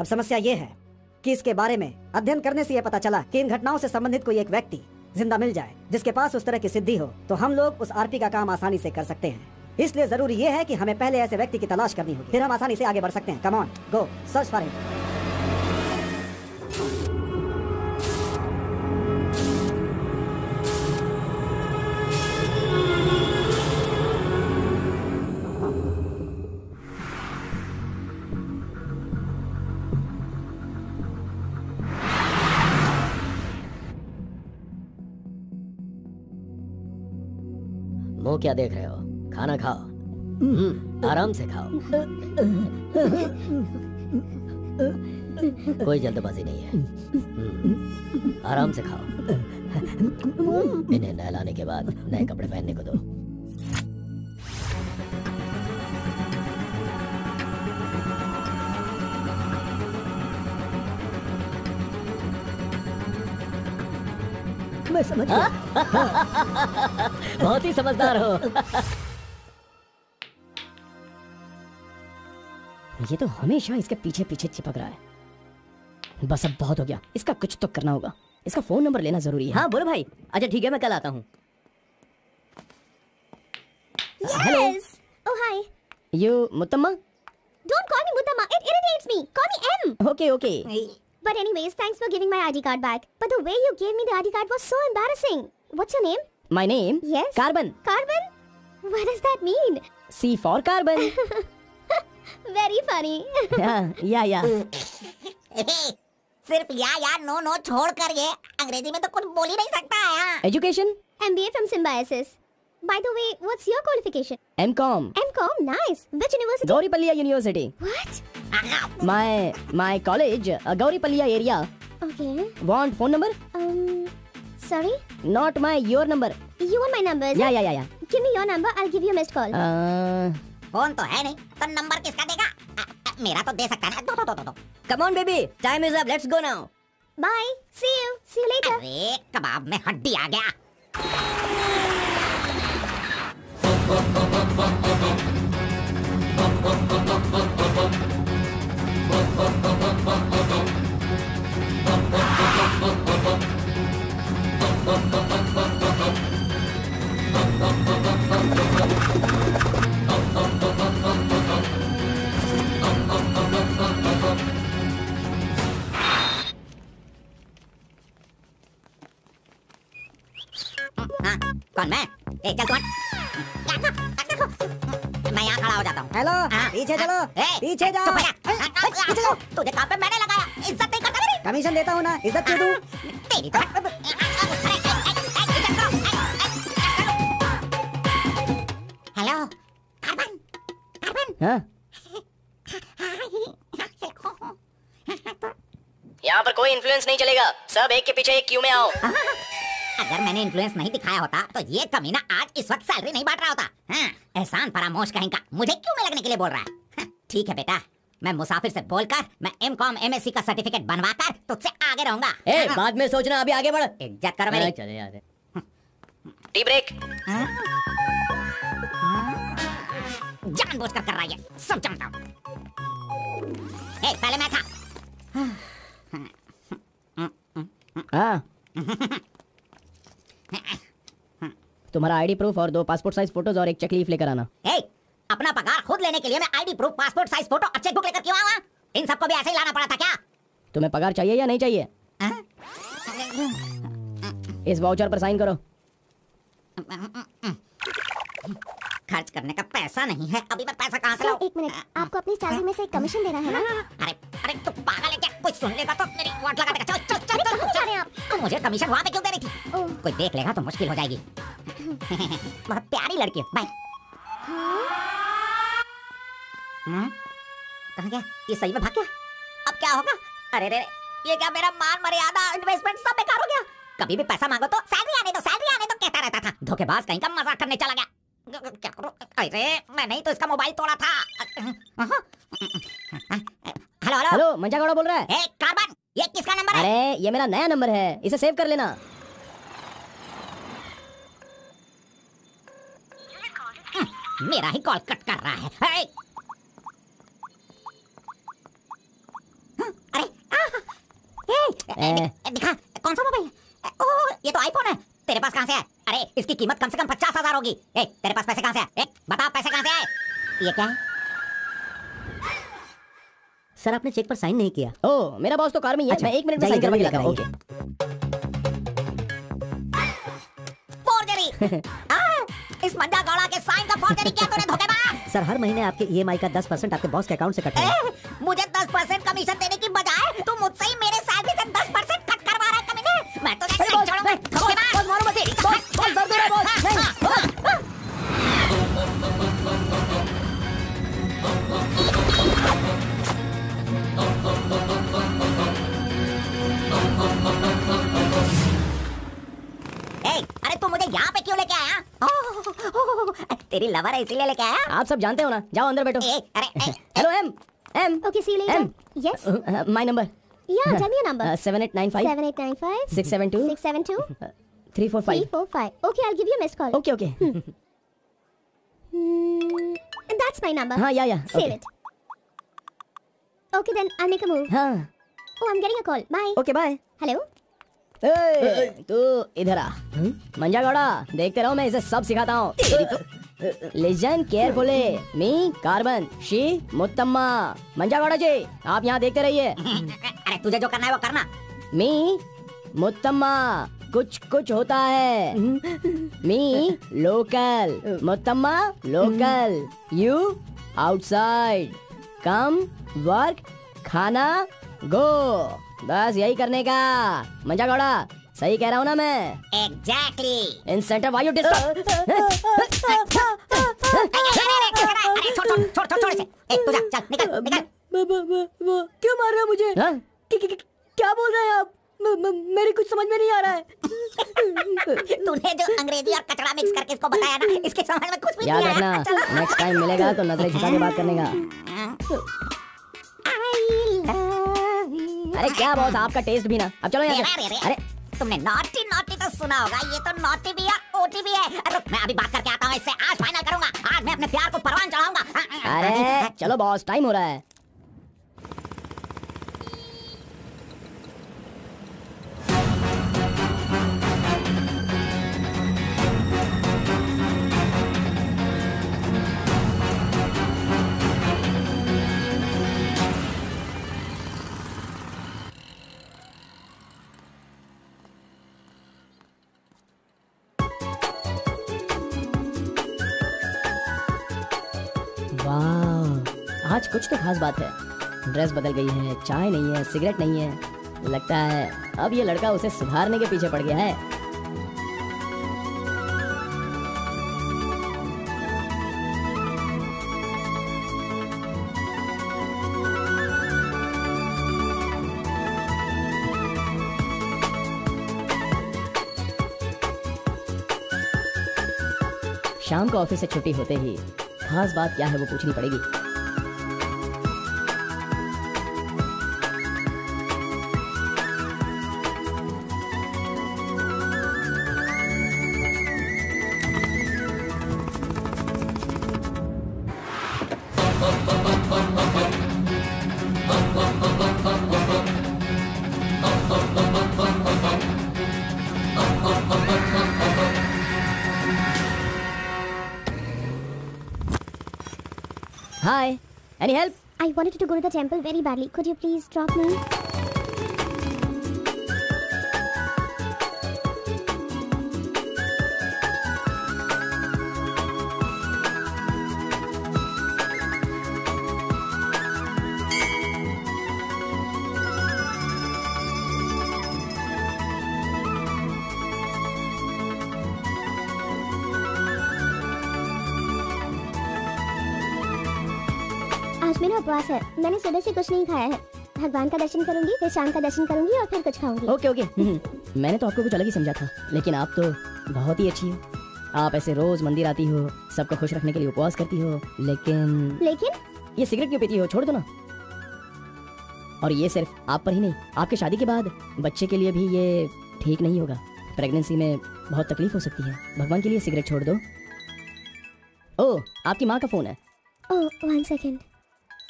अब समस्या ये है कि इसके बारे में अध्ययन करने से यह पता चला कि इन घटनाओं से संबंधित कोई एक व्यक्ति जिंदा मिल जाए जिसके पास उस तरह की सिद्धि हो, तो हम लोग उस आरपी का काम आसानी से कर सकते हैं। इसलिए जरूरी ये है कि हमें पहले ऐसे व्यक्ति की तलाश करनी होगी, फिर हम आसानी से आगे बढ़ सकते हैं। Come on, go search for him. मुंह क्या देख रहे हो? खाना खाओ। आराम से खाओ। कोई जल्दबाजी नहीं है। आराम से खाओ। इन्हें नहलाने के बाद नए कपड़े पहनने को दो। मैं समझ गया। बहुत ही समझदार हो। ये तो हमेशा इसके पीछे पीछे चिपक रहा है। बस अब बहुत हो गया, इसका कुछ तो करना होगा। इसका फोन नंबर लेना जरूरी है। हाँ बोलो भाई। अच्छा ठीक है, मैं कल आता हूँ। Yes. Oh hi. You Muthamma? Don't call me Mutama. It irritates me. Call me M. Okay okay. But anyways, thanks for giving my ID card back. But the way you gave me the ID card was so embarrassing. What's your name? My name? Yes. Carbon. Carbon? What does that mean? C for carbon. Very funny. या सिर्फ या no no छोड़ कर ये अंग्रेजी में तो कुछ बोल ही नहीं सकता है। Education? MBA from Symbiosis. By the way, what's your qualification? MCom. MCOM? Nice. Which university? Gauripalliya university. What? My college, Gauripalliya area. Okay. Want phone number? Sorry? Not your number. You want my number? is it? या। Give me your number. I'll give you a missed call. Phone तो है नहीं तो number किसका देगा? मेरा तो दे सकता है ना। दो। Come on baby, time is up. Let's go now. Bye. See you. See you later. अरे कबाब में हड्डी आ गया। कौन मैं? ए चल कौन? मैं यहाँ खड़ा हो जाता हूँ। हेलो, पीछे चलो। पीछे जाओ। पीछे जाओ। तुझे काम पे मैंने लगाया, इज्जत नहीं करता मेरी। कमीशन देता हूँ ना, इज्जत क्यों दूँ? तेरी तो हेलो कार्बन। हाँ? यहाँ पर कोई इन्फ्लुएंस नहीं चलेगा। सब एक के पीछे एक क्यू में आओ। अगर मैंने इन्फ्लुएंस नहीं दिखाया होता तो ये कमीना आज इस वक्त सैलरी नहीं बांट रहा होता। हाँ, एहसान फरामोश कहीं का मुझे क्यों में लगने के लिए बोल रहा है? हाँ, ठीक है बेटा, मैं मुसाफिर से बोलकर मैं M.Com MSc का सर्टिफिकेट बनवाकर तुझसे आगे रहूंगा। ए, बाद में सोचना, अभी आगे बढ़। इज्जत करो मेरी। चले यार। Tea break. जानबूझकर कर रहा है, सब जानता हूँ। पहले मैं था। हाँ। तुम्हारा आईडी प्रूफ और 2 पासपोर्ट साइज फोटोज और एक चेक लीफ लेकर आना। अपना पगार खुद लेने के लिए मैं ID proof, passport size photo और चेकबुक लेकर क्यों आऊँ? इन सबको भी ऐसे ही लाना पड़ा था क्या? तुम्हें पगार चाहिए या नहीं चाहिए? इस वाउचर पर साइन करो। खर्च करने का पैसा नहीं है, अभी मैं पैसा कहाँ से लाऊं? एक मिनट, आपको अपनी सैलरी में से एक कमीशन देना है ना? अरे तू पागल है क्या? कोई सुन लेगा तो मेरी वाट लगा देगा। चल चल चल चल। कहाँ जा रहे हैं आप? तो मुझे कमीशन वहाँ पे क्यों दे रही थी? ओह। कोई देख लेगा तो मुश्किल हो जाएगी। बहुत प्यारी लड़की है। बाय। कहाँ गया? ये सही में भाग गया? अब क्या होगा? अरे रे, ये क्या मेरा मान मर्यादा इन्वेस्टमेंट सब बेकार हो गया? कभी भी पैसा मांगो तो सैलरी आने दो कहता रहता था। धोखेबाज कहीं का मजाक करने चला गया। क्या करूं? अरे मैंने ही तो इसका मोबाइल तोड़ा था। हेलो हेलो हेलो, मंजा गौड़ा बोल रहा है। कार्बन, ये किसका नंबर है? अरे ये मेरा नया नंबर है, इसे सेव कर लेना। मेरा ही कॉल कट कर रहा है। अरे दिखा, कौन सा मोबाइल? ओह, ये तो आईफोन है। तेरे पास कहाँ से है? अरे इसकी कीमत कम से कम 50,000 होगी। तेरे पास पैसे कहाँ से आए? बता, पैसे कहाँ से आए? ये क्या है? सर आपने चेक पर साइन नहीं किया। ओह, मेरा बॉस तो कार में ही है। अच्छा, मैं 1 मिनट में साइन करवा के लाता हूँ। ओके। फोर्जरी। इस मंजा गौड़ा के साइन का फोर्जरी किया तूने, धोखेबाज। सर हर महीने आपके EMI का 10% आपके बॉस के अकाउंट से कट है। मुझे 10% कमीशन देने की बजाय तू मुझसे ही मेरे सैलरी से 10% कट करवा रहा है कमीने। मैं तो नहीं छोड़ूंगा। धोखेबाज। मारो मत। बॉस दर्द हो रहा है बॉस। अरे तू मुझे यहाँ पे क्यों लेके आया? तेरी लवर है इसीलिए लेके आया? आप सब जानते हो ना, जाओ अंदर बैठो। हेलो एम। Okay, see you later. Yes. My number. Yeah, tell me your number. 7895 7895 672 672 345. 345. Okay, I'll give you a missed call. Okay okay. And that's my number. हाँ या Save it. Okay, then I'll make a move. हाँ Oh, I'm getting a call. Bye. Okay bye. Hello? तू इधर आ। मंजा गौड़ा, देखते रहो, मैं इसे सब सिखाता हूँ। Listen carefully. Me carbon, she Muthamma. Manja Gowda ji, आप यहाँ देखते रहिए। अरे तुझे जो करना है वो करना। मी मुत्तम्मा, कुछ कुछ होता है। Me local, Muthamma local, you outside. Come work, खाना गो। बस यही करने का। मंजा गौड़ा, सही कह रहा हूँ ना मैं? Exactly. इन सेंटर वायु डिस्टर्ब। छोड़ इसे। तू जा, चल निकल निकल। क्यों मार रहे हो मुझे? क्या बोल रहे हैं आप? मेरी कुछ समझ में नहीं आ रहा है। तूने जो अंग्रेजी और कचड़ा मिक्स करके इसको बताया ना, इसके समझ में कुछ भी नहीं याद आया। रखना, नेक्स्ट टाइम मिलेगा तो नजरें झुका के बात करने का। अरे क्या बॉस, आपका टेस्ट भी ना। अब चलो यहाँ से। अरे तुमने नॉटी नॉटी तो सुना होगा, ये तो नॉटी भी है, ओटी भी है। रुक, मैं अभी बात करके आता हूँ इससे। आज फाइनल करूंगा। आज मैं अपने प्यार को परवान चढ़ाऊंगा। अरे चलो बॉस, टाइम हो रहा है। वाह, आज कुछ तो खास बात है। ड्रेस बदल गई है, चाय नहीं है, सिगरेट नहीं है। लगता है अब ये लड़का उसे सुधारने के पीछे पड़ गया है। शाम को ऑफिस से छुट्टी होते ही खास बात क्या है वो पूछनी पड़ेगी। Hi. Any help? I wanted to go to the temple very badly. Could you please drop me? आज मेरा उपवास है। मैंने सुबह से कुछ नहीं खाया है। भगवान का दर्शन करूंगी, फिर शाम का दर्शन करूंगी और फिर कुछ खाऊंगी। Okay okay. मैंने तो आपको कुछ अलग ही समझा था, लेकिन आप तो बहुत ही अच्छी हो। आप ऐसे रोज मंदिर आती हो, सबको खुश रखने के लिए उपवास करती हो, लेकिन ये सिगरेट क्यों पीती हो? छोड़ दो ना। और ये सिर्फ आप पर ही नहीं, आपके शादी के बाद बच्चे के लिए भी ये ठीक नहीं होगा। प्रेगनेंसी में बहुत तकलीफ हो सकती है। भगवान के लिए सिगरेट छोड़ दो। ओह, आपकी माँ का फोन है। ओह, 1 सेकंड।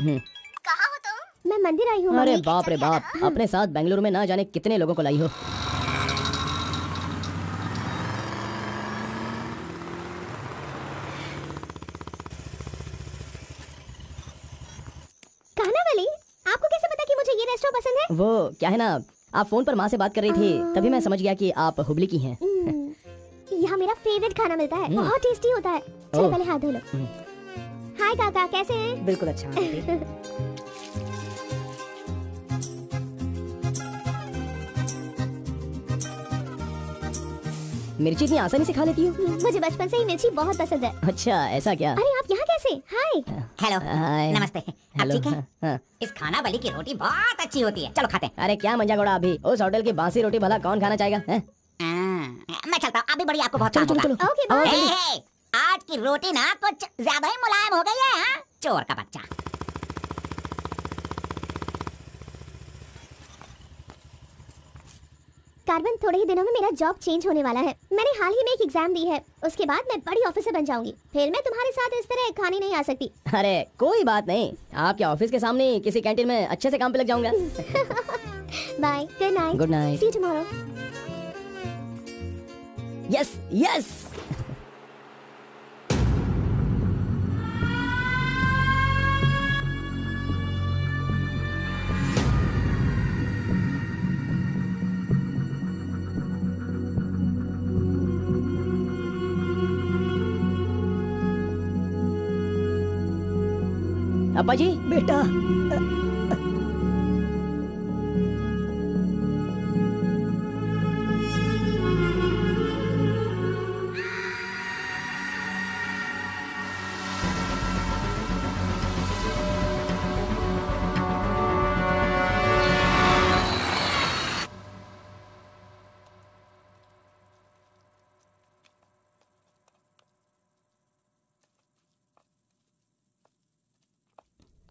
कहाँ हो तुम? मैं मंदिर आई हूँ। अरे बाप रे बाप, अपने साथ बेंगलुरु में ना जाने कितने लोगों को लाई हो। कहना वाली, आपको कैसे पता कि मुझे ये रेस्टोरेंट पसंद है? वो क्या है ना, आप फोन पर माँ से बात कर रही थी, तभी मैं समझ गया कि आप हुबली की हैं। यहाँ मेरा फेवरेट खाना मिलता है, बहुत टेस्टी होता है। चलो पहले हाथ धो लो। हाय काका, कैसे हैं? बिल्कुल अच्छा आंटी। मिर्ची इतनी आसानी से खा लेती हो? मुझे बचपन से ही मिर्ची बहुत पसंद है। अच्छा, ऐसा क्या? अरे आप यहाँ कैसे? हाय। हेलो, हाय। नमस्ते। आप हेलो। ठीक है? हाँ। इस खाना वाली की रोटी बहुत अच्छी होती है, चलो खाते हैं। अरे क्या मंजा घोड़ा, अभी उस होटल की बासी रोटी भला कौन खाना चाहेगा? हैं? मैं चलता हूँ, अभी बड़ी आपको बहुत चलो काम चलो होगा। चलो। Okay bye. हे, हे, आज की रोटी ना कुछ ज्यादा ही मुलायम हो गई है। हाँ? चोर का बच्चा। कार्बन, थोड़े ही दिनों में मेरा जॉब चेंज होने वाला है। मैंने हाल ही में एक एग्जाम दी है, उसके बाद मैं बड़ी ऑफिसर बन जाऊंगी। फिर मैं तुम्हारे साथ इस तरह खाने नहीं आ सकती। अरे कोई बात नहीं, आपके ऑफिस के सामने किसी कैंटीन में अच्छे से काम पे लग जाऊंगा। Bye, good night. Good night. See you tomorrow. Yes yes. अब्बा जी। बेटा,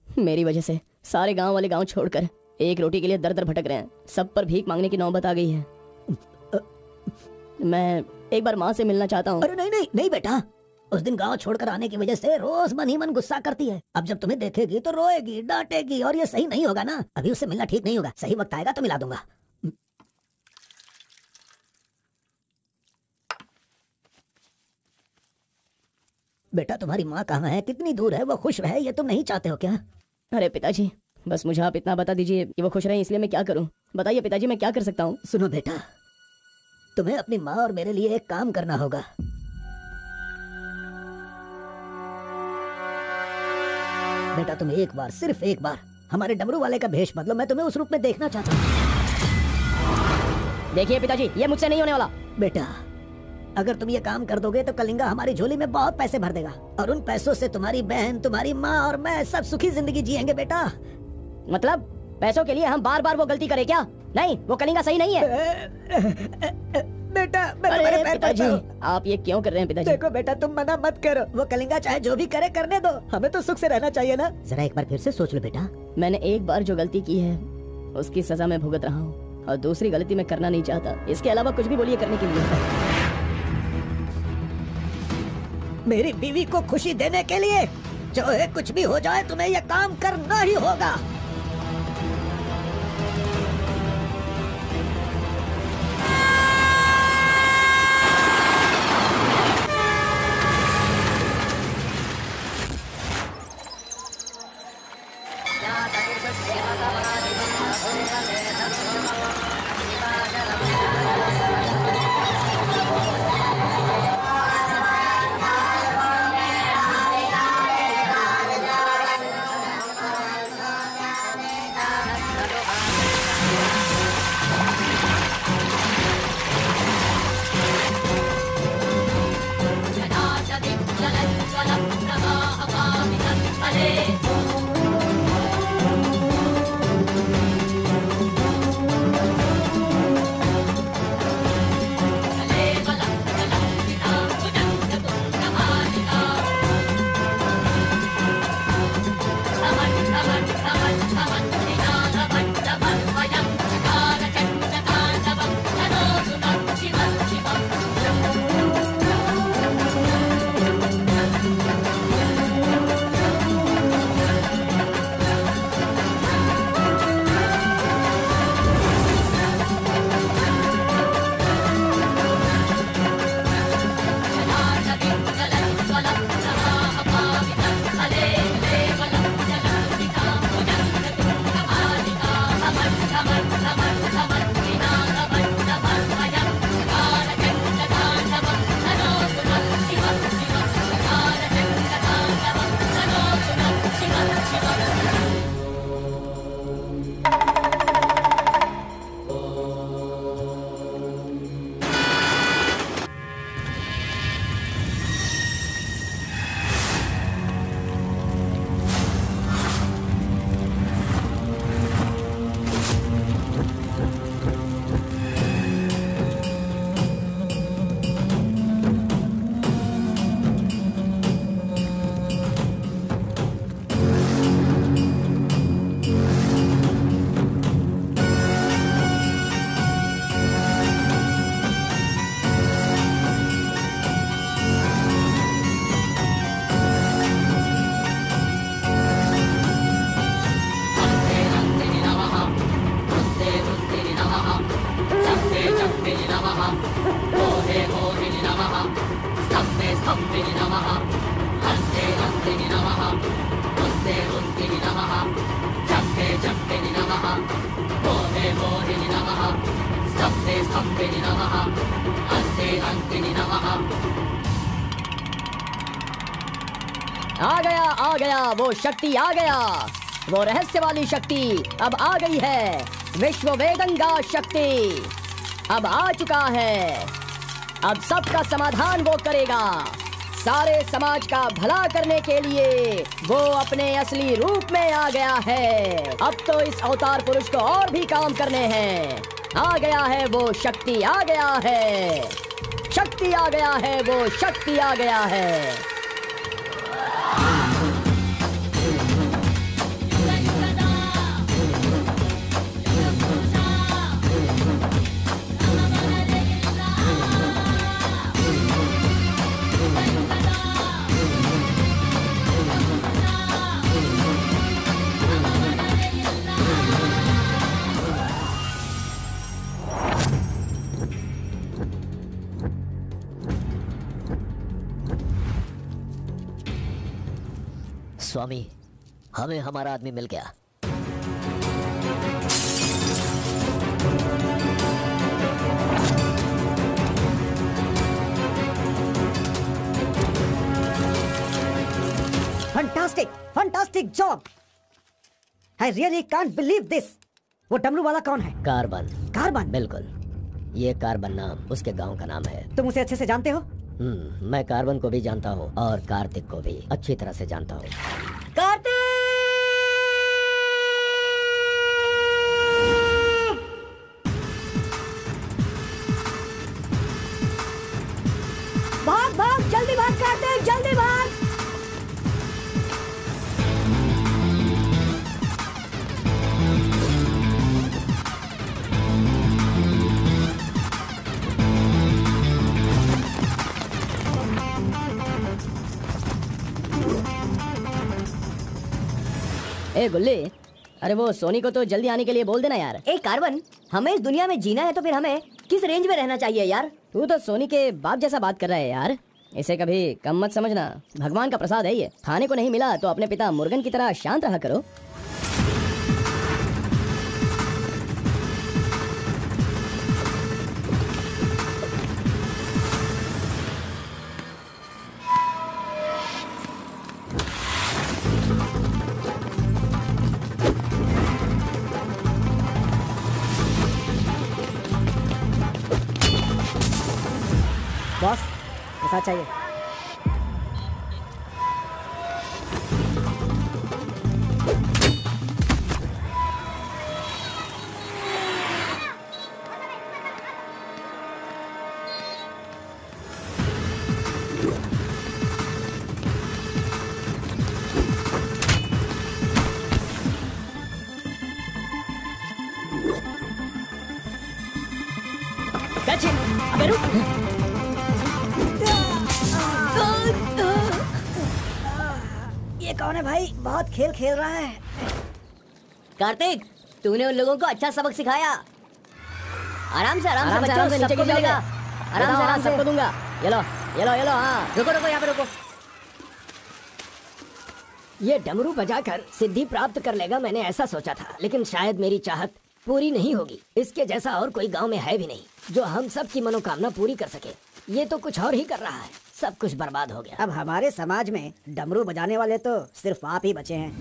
मेरी वजह से सारे गांव वाले गांव छोड़कर एक रोटी के लिए दर दर भटक रहे हैं। सब पर भीख मांगने की नौबत आ गई है। मैं एक बार माँ से मिलना चाहता हूँ। अरे नहीं नहीं नहीं बेटा, उस दिन गांव छोड़कर आने की वजह से रोज मन ही मन गुस्सा करती है। अब जब तुम्हें देखेगी तो रोएगी, डांटेगी, और ये सही नहीं होगा ना। अभी उससे मिलना ठीक नहीं होगा। सही वक्त आएगा तो मिला दूंगा। बेटा, तुम्हारी माँ कहाँ है? कितनी दूर है? वो खुश रहे, ये तुम नहीं चाहते हो क्या? अरे पिताजी, बस मुझे आप इतना बता दीजिए कि वो खुश रहे, इसलिए मैं क्या करूं? बताइए पिताजी, मैं क्या कर सकता हूं? सुनो बेटा, तुम्हें अपनी माँ और मेरे लिए एक काम करना होगा। बेटा, तुम एक बार, सिर्फ एक बार हमारे डमरू वाले का भेष बदलो। मैं तुम्हें उस रूप में देखना चाहता हूँ। देखिए पिताजी, ये मुझसे नहीं होने वाला। बेटा, अगर तुम ये काम कर दोगे तो कलिंगा हमारी झोली में बहुत पैसे भर देगा, और उन पैसों से तुम्हारी बहन, तुम्हारी माँ और मैं सब सुखी जिंदगी जिएंगे। बेटा, मतलब पैसों के लिए हम बार बार वो गलती करें क्या? नहीं, वो कलिंगा सही नहीं है। बेटा, मैं तुम्हारे अरे पैर पिताजी, पड़ता हूं। आप ये क्यों कर रहे हैं पिताजी? देखो बेटा, तुम मना मत करो। वो कलिंगा चाहे जो भी करे करने दो, हमें तो सुख से रहना चाहिए ना। जरा एक बार फिर से सोच लो बेटा। मैंने एक बार जो गलती की है उसकी सजा मैं भुगत रहा हूँ, और दूसरी गलती मैं करना नहीं चाहता। इसके अलावा कुछ भी बोलिए करने के लिए। मेरी बीवी को खुशी देने के लिए चाहे कुछ भी हो जाए, तुम्हें यह काम करना ही होगा। आ गया वो शक्ति आ गया, वो रहस्य वाली शक्ति अब आ गई है। विश्व वेदंगा शक्ति अब आ चुका है। अब सबका समाधान वो करेगा। सारे समाज का भला करने के लिए वो अपने असली रूप में आ गया है। अब तो इस अवतार पुरुष को और भी काम करने हैं। आ गया है वो शक्ति आ गया है। शक्ति आ गया है वो शक्ति आ गया है। स्वामी, हमें हमारा आदमी मिल गया। Fantastic job. I really can't believe this. वो डमरू वाला कौन है? कार्बन। बिल्कुल, ये कार्बन नाम उसके गांव का नाम है। तुम उसे अच्छे से जानते हो? मैं कार्बन को भी जानता हूँ और कार्तिक को भी अच्छी तरह से जानता हूँ। कार्तिक! भाग भाग, जल्दी भाग कार्तिक, जल्दी भाग। ए गुल्ली, अरे वो सोनी को तो जल्दी आने के लिए बोल देना यार। ए कार्बन, हमें इस दुनिया में जीना है तो फिर हमें किस रेंज में रहना चाहिए यार? तू तो सोनी के बाप जैसा बात कर रहा है यार। इसे कभी कम मत समझना, भगवान का प्रसाद है ये। खाने को नहीं मिला तो अपने पिता मुर्गन की तरह शांत रहा करो। बॉस, ऐसा चाहिए। अबे रुक। ये कौन है भाई? बहुत खेल खेल रहा है। कार्तिक, तूने उन लोगों को अच्छा सबक सिखाया। आराम से आराम से नीचे गिर जाएगा। आराम से सबको दूंगा। ये लो। हाँ, रुको यहाँ पे रुको। ये डमरू बजाकर सिद्धि प्राप्त कर लेगा, मैंने ऐसा सोचा था, लेकिन शायद मेरी चाहत पूरी नहीं होगी। इसके जैसा और कोई गांव में है भी नहीं जो हम सब की मनोकामना पूरी कर सके। ये तो कुछ और ही कर रहा है। सब कुछ बर्बाद हो गया। अब हमारे समाज में डमरू बजाने वाले तो सिर्फ आप ही बचे हैं।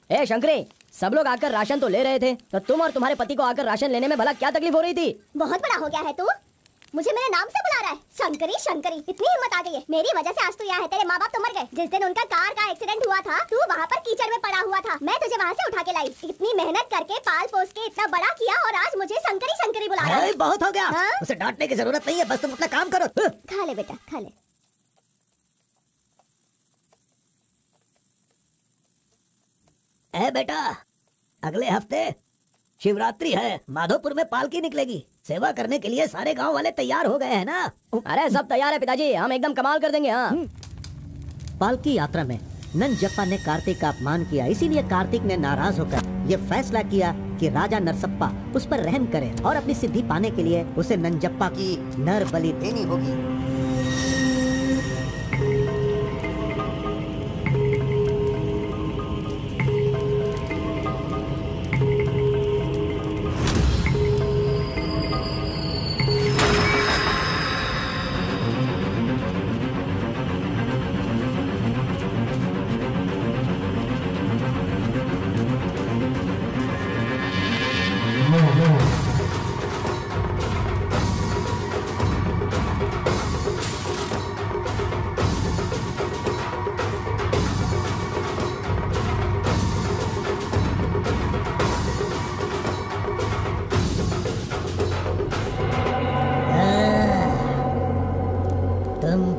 ए शंकरी, सब लोग आकर राशन तो ले रहे थे, तो तुम और तुम्हारे पति को आकर राशन लेने में भला क्या तकलीफ हो रही थी? बहुत बड़ा हो गया है तू। मुझे मेरे नाम से बुला रहा है। शंकरी, इतनी हिम्मत आ गई है। मेरी वजह से आज तू यहाँ है। तेरे माँ बाप तो मर गए। जिस दिन उनका कार का एक्सीडेंट हुआ था, तू वहाँ पर कीचड़ में पड़ा हुआ था। मैं तुझे वहाँ से उठा के लाई। इतनी मेहनत करके पाल पोस के इतना बड़ा किया और आज मुझे शंकरी बुला रहा है। बहुत हो गया। हाँ? उसे डांटने की जरूरत नहीं है, बस तुम अपना काम करो। खा ले बेटा, खा ले। बेटा, अगले हफ्ते शिवरात्रि है। माधोपुर में पालकी निकलेगी। सेवा करने के लिए सारे गांव वाले तैयार हो गए हैं ना? अरे सब तैयार है पिताजी, हम एकदम कमाल कर देंगे। हाँ। पालकी यात्रा में नंजप्पा ने कार्तिक का अपमान किया, इसीलिए कार्तिक ने नाराज होकर ये फैसला किया कि राजा नरसप्पा उस पर रहम करे और अपनी सिद्धि पाने के लिए उसे नंजप्पा की नर बलि देनी होगी।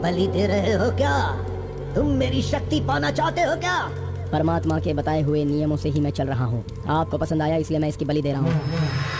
बलि दे रहे हो क्या? तुम मेरी शक्ति पाना चाहते हो क्या? परमात्मा के बताए हुए नियमों से ही मैं चल रहा हूँ। आपको पसंद आया इसलिए मैं इसकी बलि दे रहा हूँ।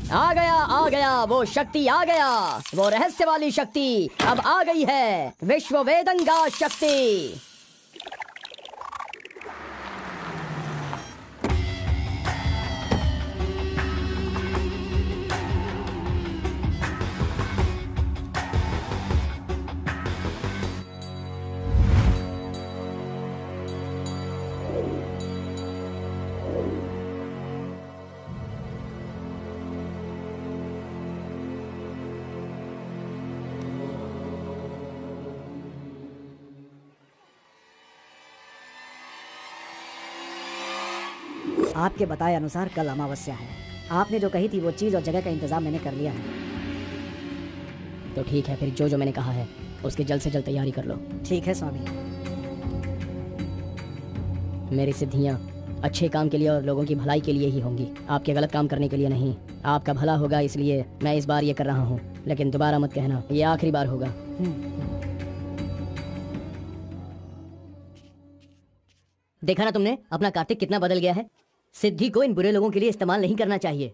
आ गया वो शक्ति, आ गया वो रहस्य वाली शक्ति, अब आ गई है विश्व वेदंगा शक्ति। आपके बताए अनुसार कल अमावस्या है। आपने जो कही थी वो चीज और जगह का इंतजाम मैंने कर लिया है। तो ठीक है, फिर जो मैंने कहा है उसकी जल्द से जल्द तैयारी कर लो। ठीक है स्वामी। मेरी सिद्धियां अच्छे काम के लिए और लोगों की भलाई के लिए ही होंगी, आपके गलत काम करने के लिए नहीं। आपका भला होगा इसलिए मैं इस बार ये कर रहा हूँ, लेकिन दोबारा मत कहना, ये आखिरी बार होगा। देखा ना तुमने अपना कार्तिक कितना बदल गया है। सिद्धि को इन बुरे लोगों के लिए इस्तेमाल नहीं करना चाहिए।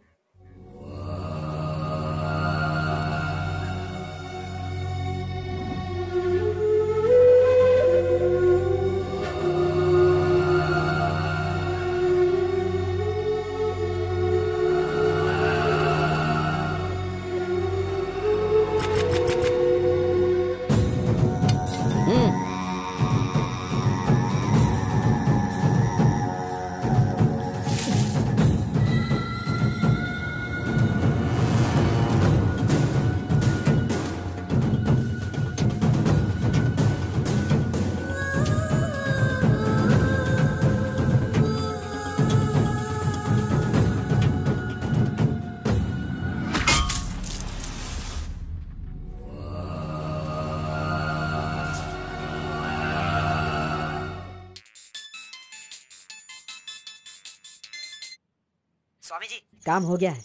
स्वामी जी, काम हो गया है।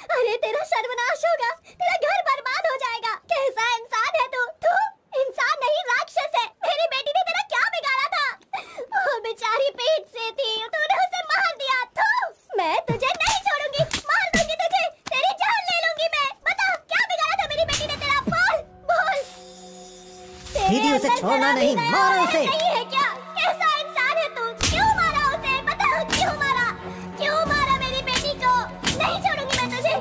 अरे तेरा सर्वनाश होगा, तेरा घर बर्बाद हो जाएगा। कैसा इंसान है तू? इंसान नहीं राक्षस है। मेरी बेटी ने तेरा क्या बिगाड़ा था? वो बेचारी पेट से थी, तूने उसे मार दिया। मैं तुझे नहीं छोड़ूंगी, मार दूंगी तुझे, तेरी जान ले लूंगी मैं। बता क्या बिगाड़ा था मेरी बेटी ने तेरा? बोल। दीदी उसे छोड़ना नहीं, मारो उसे। नहीं है क्या? कैसा इंसान है तू? क्यों मारा उसे? बता क्यों मारा? क्यों मारा मेरी बेटी को? नहीं छोड़ूंगी मैं तुझे।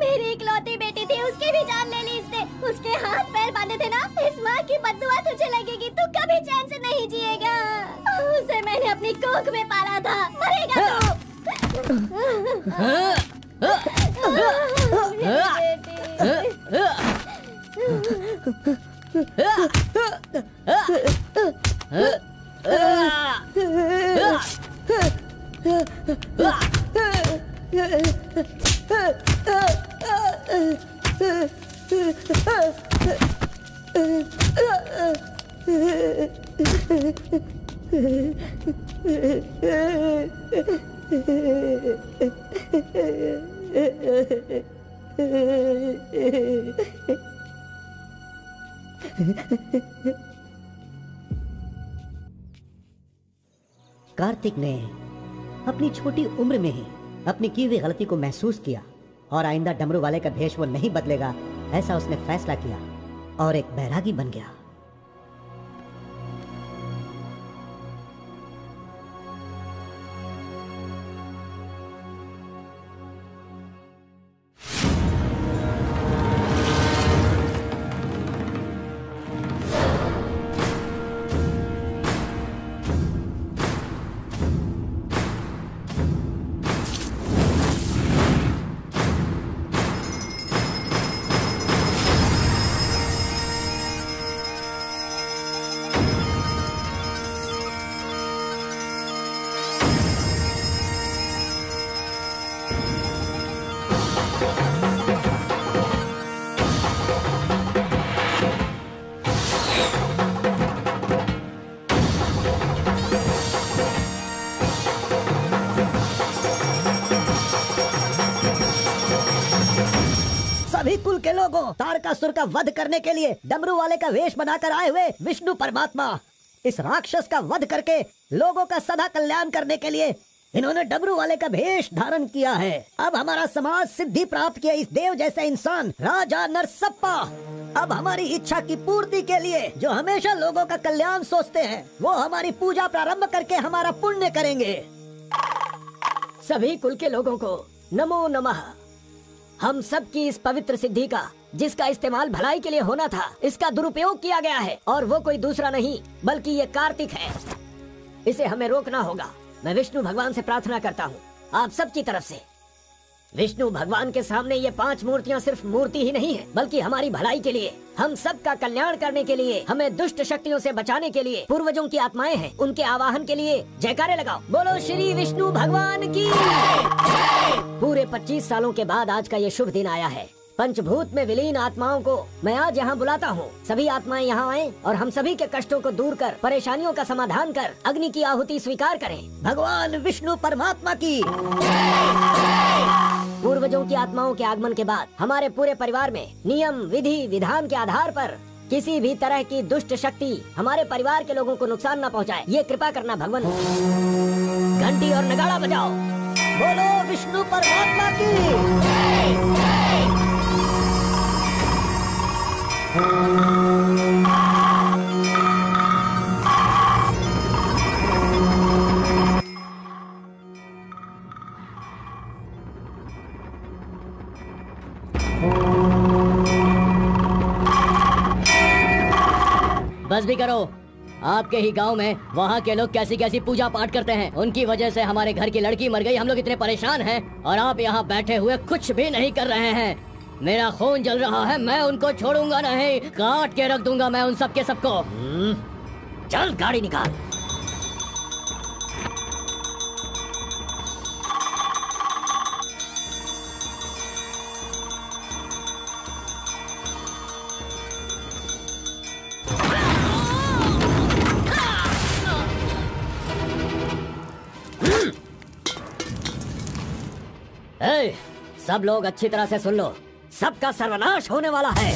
मेरी इकलौती बेटी थी, उसकी भी जान ले ली इसने। उसके हाथ पैर बांधे थे ना, इस माँ की बद्दुआ तुझे लगेगी, तू कभी चैन से नहीं जिएगा। उसे मैंने अपनी कोख में पाला था, मरेगा तू। कार्तिक ने अपनी छोटी उम्र में ही अपनी की हुई गलती को महसूस किया और आइंदा डमरू वाले का भेष वो नहीं बदलेगा, ऐसा उसने फैसला किया और एक बैरागी बन गया। सभी कुल के लोगों, तारकासुर का वध करने के लिए डमरू वाले का वेश बनाकर आए हुए विष्णु परमात्मा इस राक्षस का वध करके लोगों का सदा कल्याण करने के लिए इन्होंने डमरू वाले का भेष धारण किया है। अब हमारा समाज सिद्धि प्राप्त किया इस देव जैसे इंसान राजा नरसप्पा अब हमारी इच्छा की पूर्ति के लिए जो हमेशा लोगों का कल्याण सोचते हैं वो हमारी पूजा प्रारंभ करके हमारा पुण्य करेंगे। सभी कुल के लोगों को नमो नमः। हम सब की इस पवित्र सिद्धि का जिसका इस्तेमाल भलाई के लिए होना था, इसका दुरुपयोग किया गया है और वो कोई दूसरा नहीं बल्कि ये कार्तिक है। इसे हमें रोकना होगा। मैं विष्णु भगवान से प्रार्थना करता हूँ आप सब की तरफ से। विष्णु भगवान के सामने ये 5 मूर्तियाँ सिर्फ मूर्ति ही नहीं है बल्कि हमारी भलाई के लिए, हम सब का कल्याण करने के लिए, हमें दुष्ट शक्तियों से बचाने के लिए, पूर्वजों की आत्माएं हैं उनके आवाहन के लिए जयकारे लगाओ। बोलो श्री विष्णु भगवान की। पूरे 25 सालों के बाद आज का ये शुभ दिन आया है। पंचभूत में विलीन आत्माओं को मैं आज यहाँ बुलाता हूँ। सभी आत्माएं यहाँ आएं और हम सभी के कष्टों को दूर कर, परेशानियों का समाधान कर, अग्नि की आहुति स्वीकार करें। भगवान विष्णु परमात्मा की। पूर्वजों की आत्माओं के आगमन के बाद हमारे पूरे परिवार में नियम, विधि, विधान के आधार पर किसी भी तरह की दुष्ट शक्ति हमारे परिवार के लोगों को नुकसान न पहुँचाए, ये कृपा करना भगवान। घंटी और नगाड़ा बजाओ। बोलो विष्णु परमात्मा की। बस भी करो। आपके ही गांव में वहाँ के लोग कैसी कैसी पूजा पाठ करते हैं, उनकी वजह से हमारे घर की लड़की मर गई। हम लोग इतने परेशान हैं और आप यहाँ बैठे हुए कुछ भी नहीं कर रहे हैं। मेरा खून जल रहा है, मैं उनको छोड़ूंगा नहीं, काट के रख दूंगा मैं उन सब के सबको। चल गाड़ी निकाल। सब लोग अच्छी तरह से सुन लो, सबका सर्वनाश होने वाला है।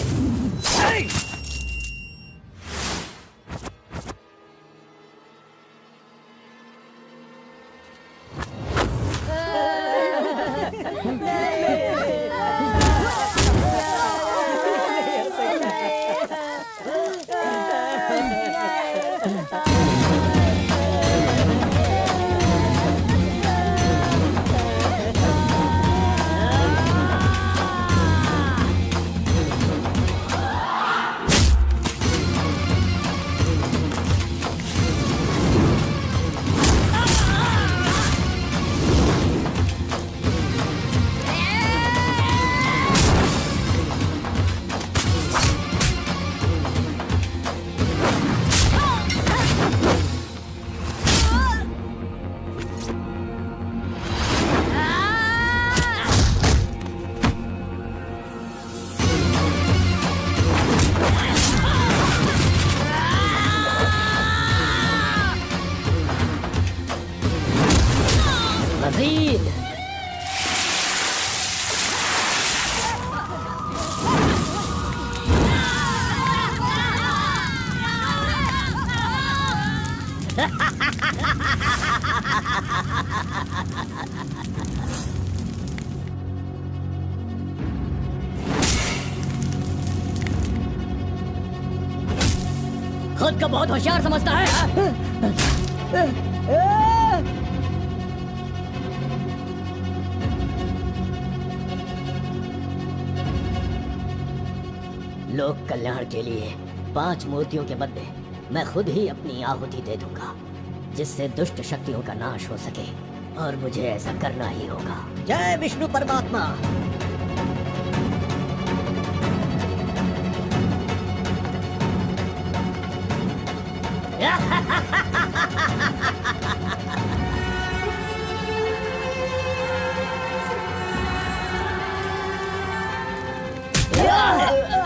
खुद को बहुत होशियार समझता है। लोक कल्याण के लिए 5 मूर्तियों के बदले मैं खुद ही अपनी आहुति दे दूंगा, जिससे दुष्ट शक्तियों का नाश हो सके, और मुझे ऐसा करना ही होगा। जय विष्णु परमात्मा।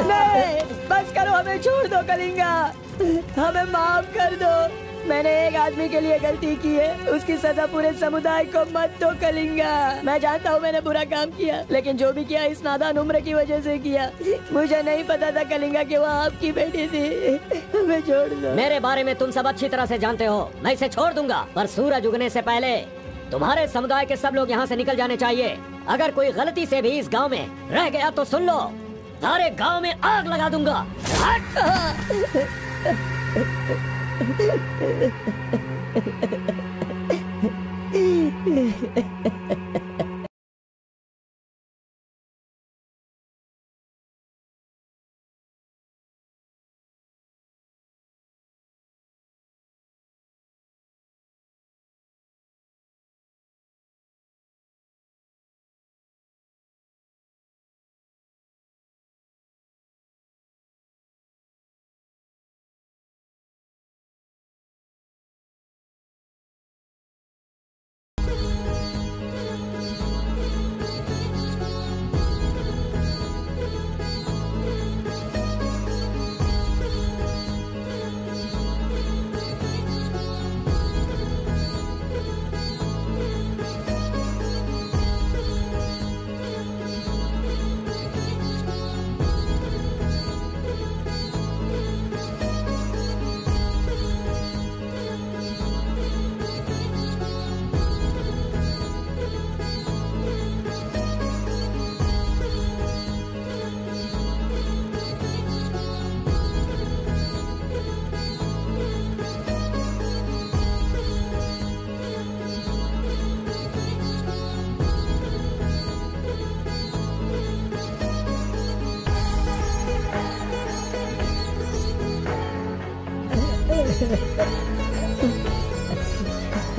नहीं, बस करो, हमें छोड़ दो कलिंगा, हमें माफ कर दो। मैंने एक आदमी के लिए गलती की है, उसकी सजा पूरे समुदाय को मत दो कलिंगा। मैं जानता हूँ मैंने बुरा काम किया, लेकिन जो भी किया इस नादान उम्र की वजह से किया। मुझे नहीं पता था कलिंगा कि वो आपकी बेटी थी। हमें छोड़ दो। मेरे बारे में तुम सब अच्छी तरह से जानते हो, मैं इसे छोड़ दूंगा, पर सूरज उगने से पहले तुम्हारे समुदाय के सब लोग यहाँ से निकल जाने चाहिए। अगर कोई गलती से भी इस गांव में रह गया तो सुन लो, सारे गांव में आग लगा दूंगा।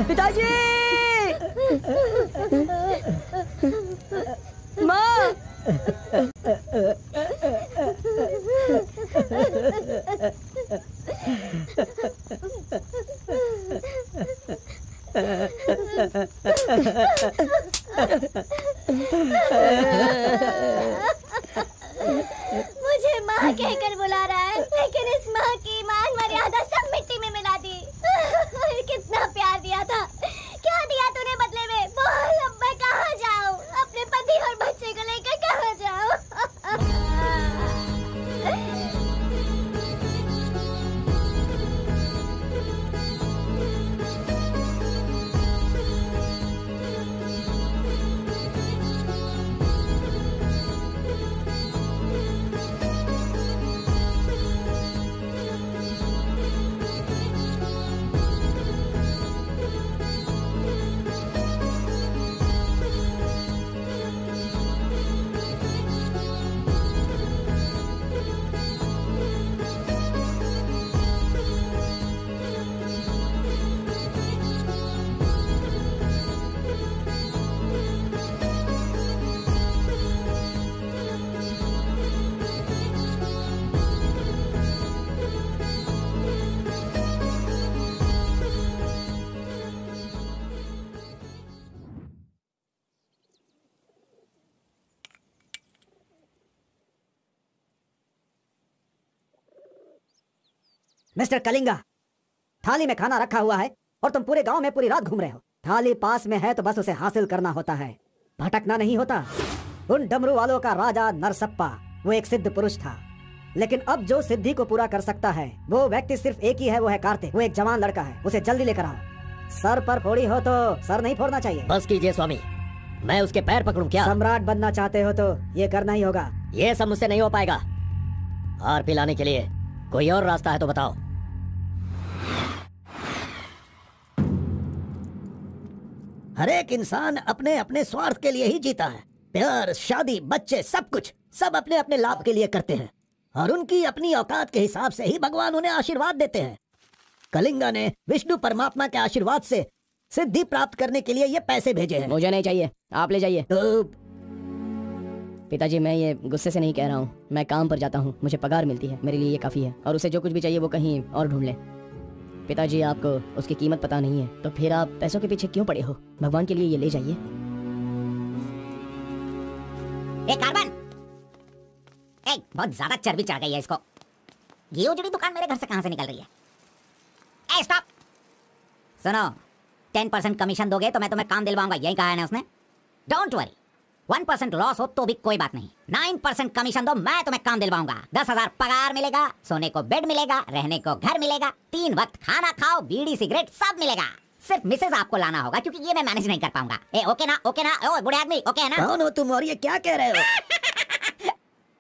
पिताजी, माँ, मुझे माँ कहकर बुला रहा है, लेकिन इस माँ की मान मर्यादा सब मिट्टी में मिला दी। कितना प्यार दिया था, क्या दिया तूने बदले में? बोल, अब मैं कहाँ जाऊँ? अपने पति और बच्चे को लेकर कहाँ जाऊँ? मिस्टर कलिंगा, थाली में खाना रखा हुआ है और तुम पूरे गांव में पूरी रात घूम रहे हो। थाली पास में है तो बस उसे हासिल करना होता है, भटकना नहीं होता। उन डमरू वालों का राजा नरसप्पा वो एक सिद्ध पुरुष था, लेकिन अब जो सिद्धि को पूरा कर सकता है वो व्यक्ति सिर्फ एक ही है, वो है कार्तिक। वो एक जवान लड़का है, उसे जल्दी लेकर आओ। सर पर फोड़ी हो तो सर नहीं फोड़ना चाहिए। बस कीजिए स्वामी, मैं उसके पैर पकड़ूं क्या? सम्राट बनना चाहते हो तो ये करना ही होगा। ये सब मुझसे नहीं हो पाएगा। हार पिलाने के लिए कोई और रास्ता है तो बताओ। हर एक इंसान अपने अपने स्वार्थ के लिए ही जीता है। प्यार, शादी, बच्चे, सब कुछ सब अपने अपने लाभ के लिए करते हैं और उनकी अपनी औकात के हिसाब से ही भगवान उन्हें आशीर्वाद देते हैं। कलिंगा ने विष्णु परमात्मा के आशीर्वाद से सिद्धि प्राप्त करने के लिए ये पैसे भेजे हैं। मुझे नहीं चाहिए, आप ले जाइए। तो पिताजी, मैं ये गुस्से से नहीं कह रहा हूँ, मैं काम पर जाता हूँ, मुझे पगार मिलती है, मेरे लिए ये काफी है, और उसे जो कुछ भी चाहिए वो कहीं और ढूंढ ले। पिताजी, आपको उसकी कीमत पता नहीं है तो फिर आप पैसों के पीछे क्यों पड़े हो? भगवान के लिए ये ले जाइए। कार्बन, बहुत ज्यादा चर्बी चढ़ गई है इसको। ये उजड़ी दुकान मेरे घर से कहां से निकल रही है? स्टॉप, सुनो, 10% कमीशन दोगे तो मैं तुम्हें काम दिलवाऊंगा, यही कहा है ना उसने। डोंट वरी, 1% लॉस हो तो भी कोई बात नहीं, 9% कमीशन दो, मैं तुम्हें काम दिलवाऊंगा। 10,000 पगार मिलेगा, सोने को बेड मिलेगा, रहने को घर मिलेगा, 3 वक्त खाना खाओ, बीड़ी सिगरेट सब मिलेगा। सिर्फ मिसेज आपको लाना होगा क्योंकि ये मैं मैनेज नहीं कर पाऊंगा। ओके ना? ओके ना? ओ बूढ़े आदमी, ओके है ना? कौन हो तुम और ये क्या कह रहे हो?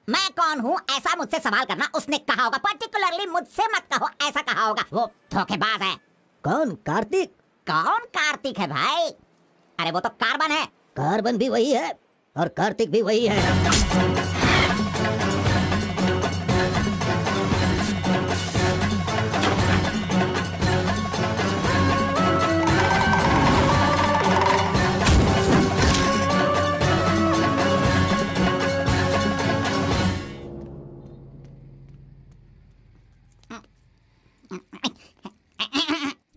मैं कौन हूँ ऐसा मुझसे सवाल करना उसने कहा होगा। पर्टिकुलरली मुझसे मत कहो, ऐसा कहा होगा। वो धोखेबाज है। कौन? कार्तिक? कौन कार्तिक है भाई? अरे वो तो कार्बन है। कार्बन भी वही है और कार्तिक भी वही है।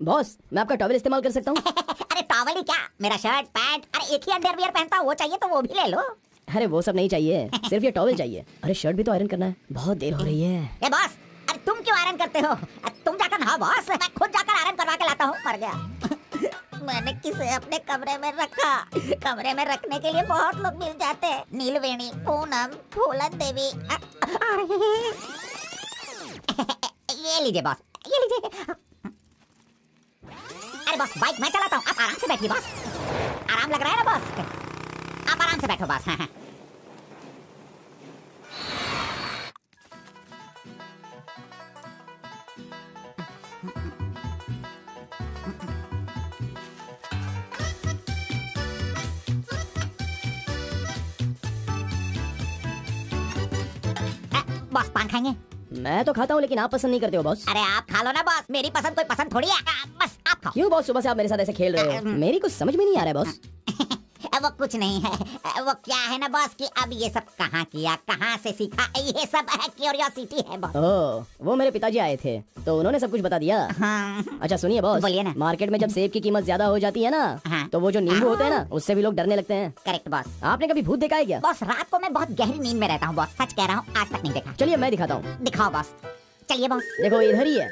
बॉस, मैं आपका टॉवल इस्तेमाल कर सकता हूँ? अरे टॉवल ही क्या, मेरा शर्ट पैंट, अरे एक ही अंडरवियर पहनता हूँ, वो चाहिए तो वो भी ले लो। अरे वो सब नहीं चाहिए, सिर्फ ये टॉवल चाहिए। अरे शर्ट भी तो आयरन करना है, बहुत देर हो रही है। ए बॉस, अरे तुम क्यों आयरन करते हो? तुम जाकर नहाओ बॉस, मैं खुद जाकर आयरन करवा के लाता हूँ। मर गया। मैंने किसे अपने कमरे में रखा? कमरे में रखने के लिए बहुत लोग मिल जाते हैं। नीलवेणी, पूनम, फूलन देवी। ये लीजिए बॉस, ये लीजिए। अरे बॉस, बाइक मैं चलाता हूँ, आप आराम से बैठिए बॉस। आराम लग रहा है ना बॉस? आप आराम से बैठो बॉस। हाँ। बॉस पान खाएंगे? मैं तो खाता हूँ लेकिन आप पसंद नहीं करते हो बॉस। अरे आप खा लो ना बॉस, मेरी पसंद कोई पसंद थोड़ी है। बस आप खाओ। क्यों बॉस, सुबह से आप मेरे साथ ऐसे खेल रहे हो? मेरी कुछ समझ में नहीं आ रहा है बॉस। वो कुछ नहीं है, वो क्या है ना बॉस कि अब ये सब कहाँ किया, कहाँ से सीखा, ये सब है क्यूरियोसिटी है बॉस। ओह, वो मेरे पिताजी आए थे तो उन्होंने सब कुछ बता दिया। हाँ। अच्छा सुनिए बॉस, बोलिए ना। मार्केट में जब सेब की कीमत ज्यादा हो जाती है ना, हाँ। तो वो जो नींबू होते हैं ना, उससे भी लोग डरने लगते हैं। Correct boss. आपने कभी भूत देखा है क्या? बॉस रात को मैं बहुत गहरी नींद में रहता हूँ बॉस, सच कह रहा हूँ, आज तक नहीं देखा। चलिए मैं दिखाता हूँ। दिखाओ बॉस, चलिए बॉस। देखो इधर ही है।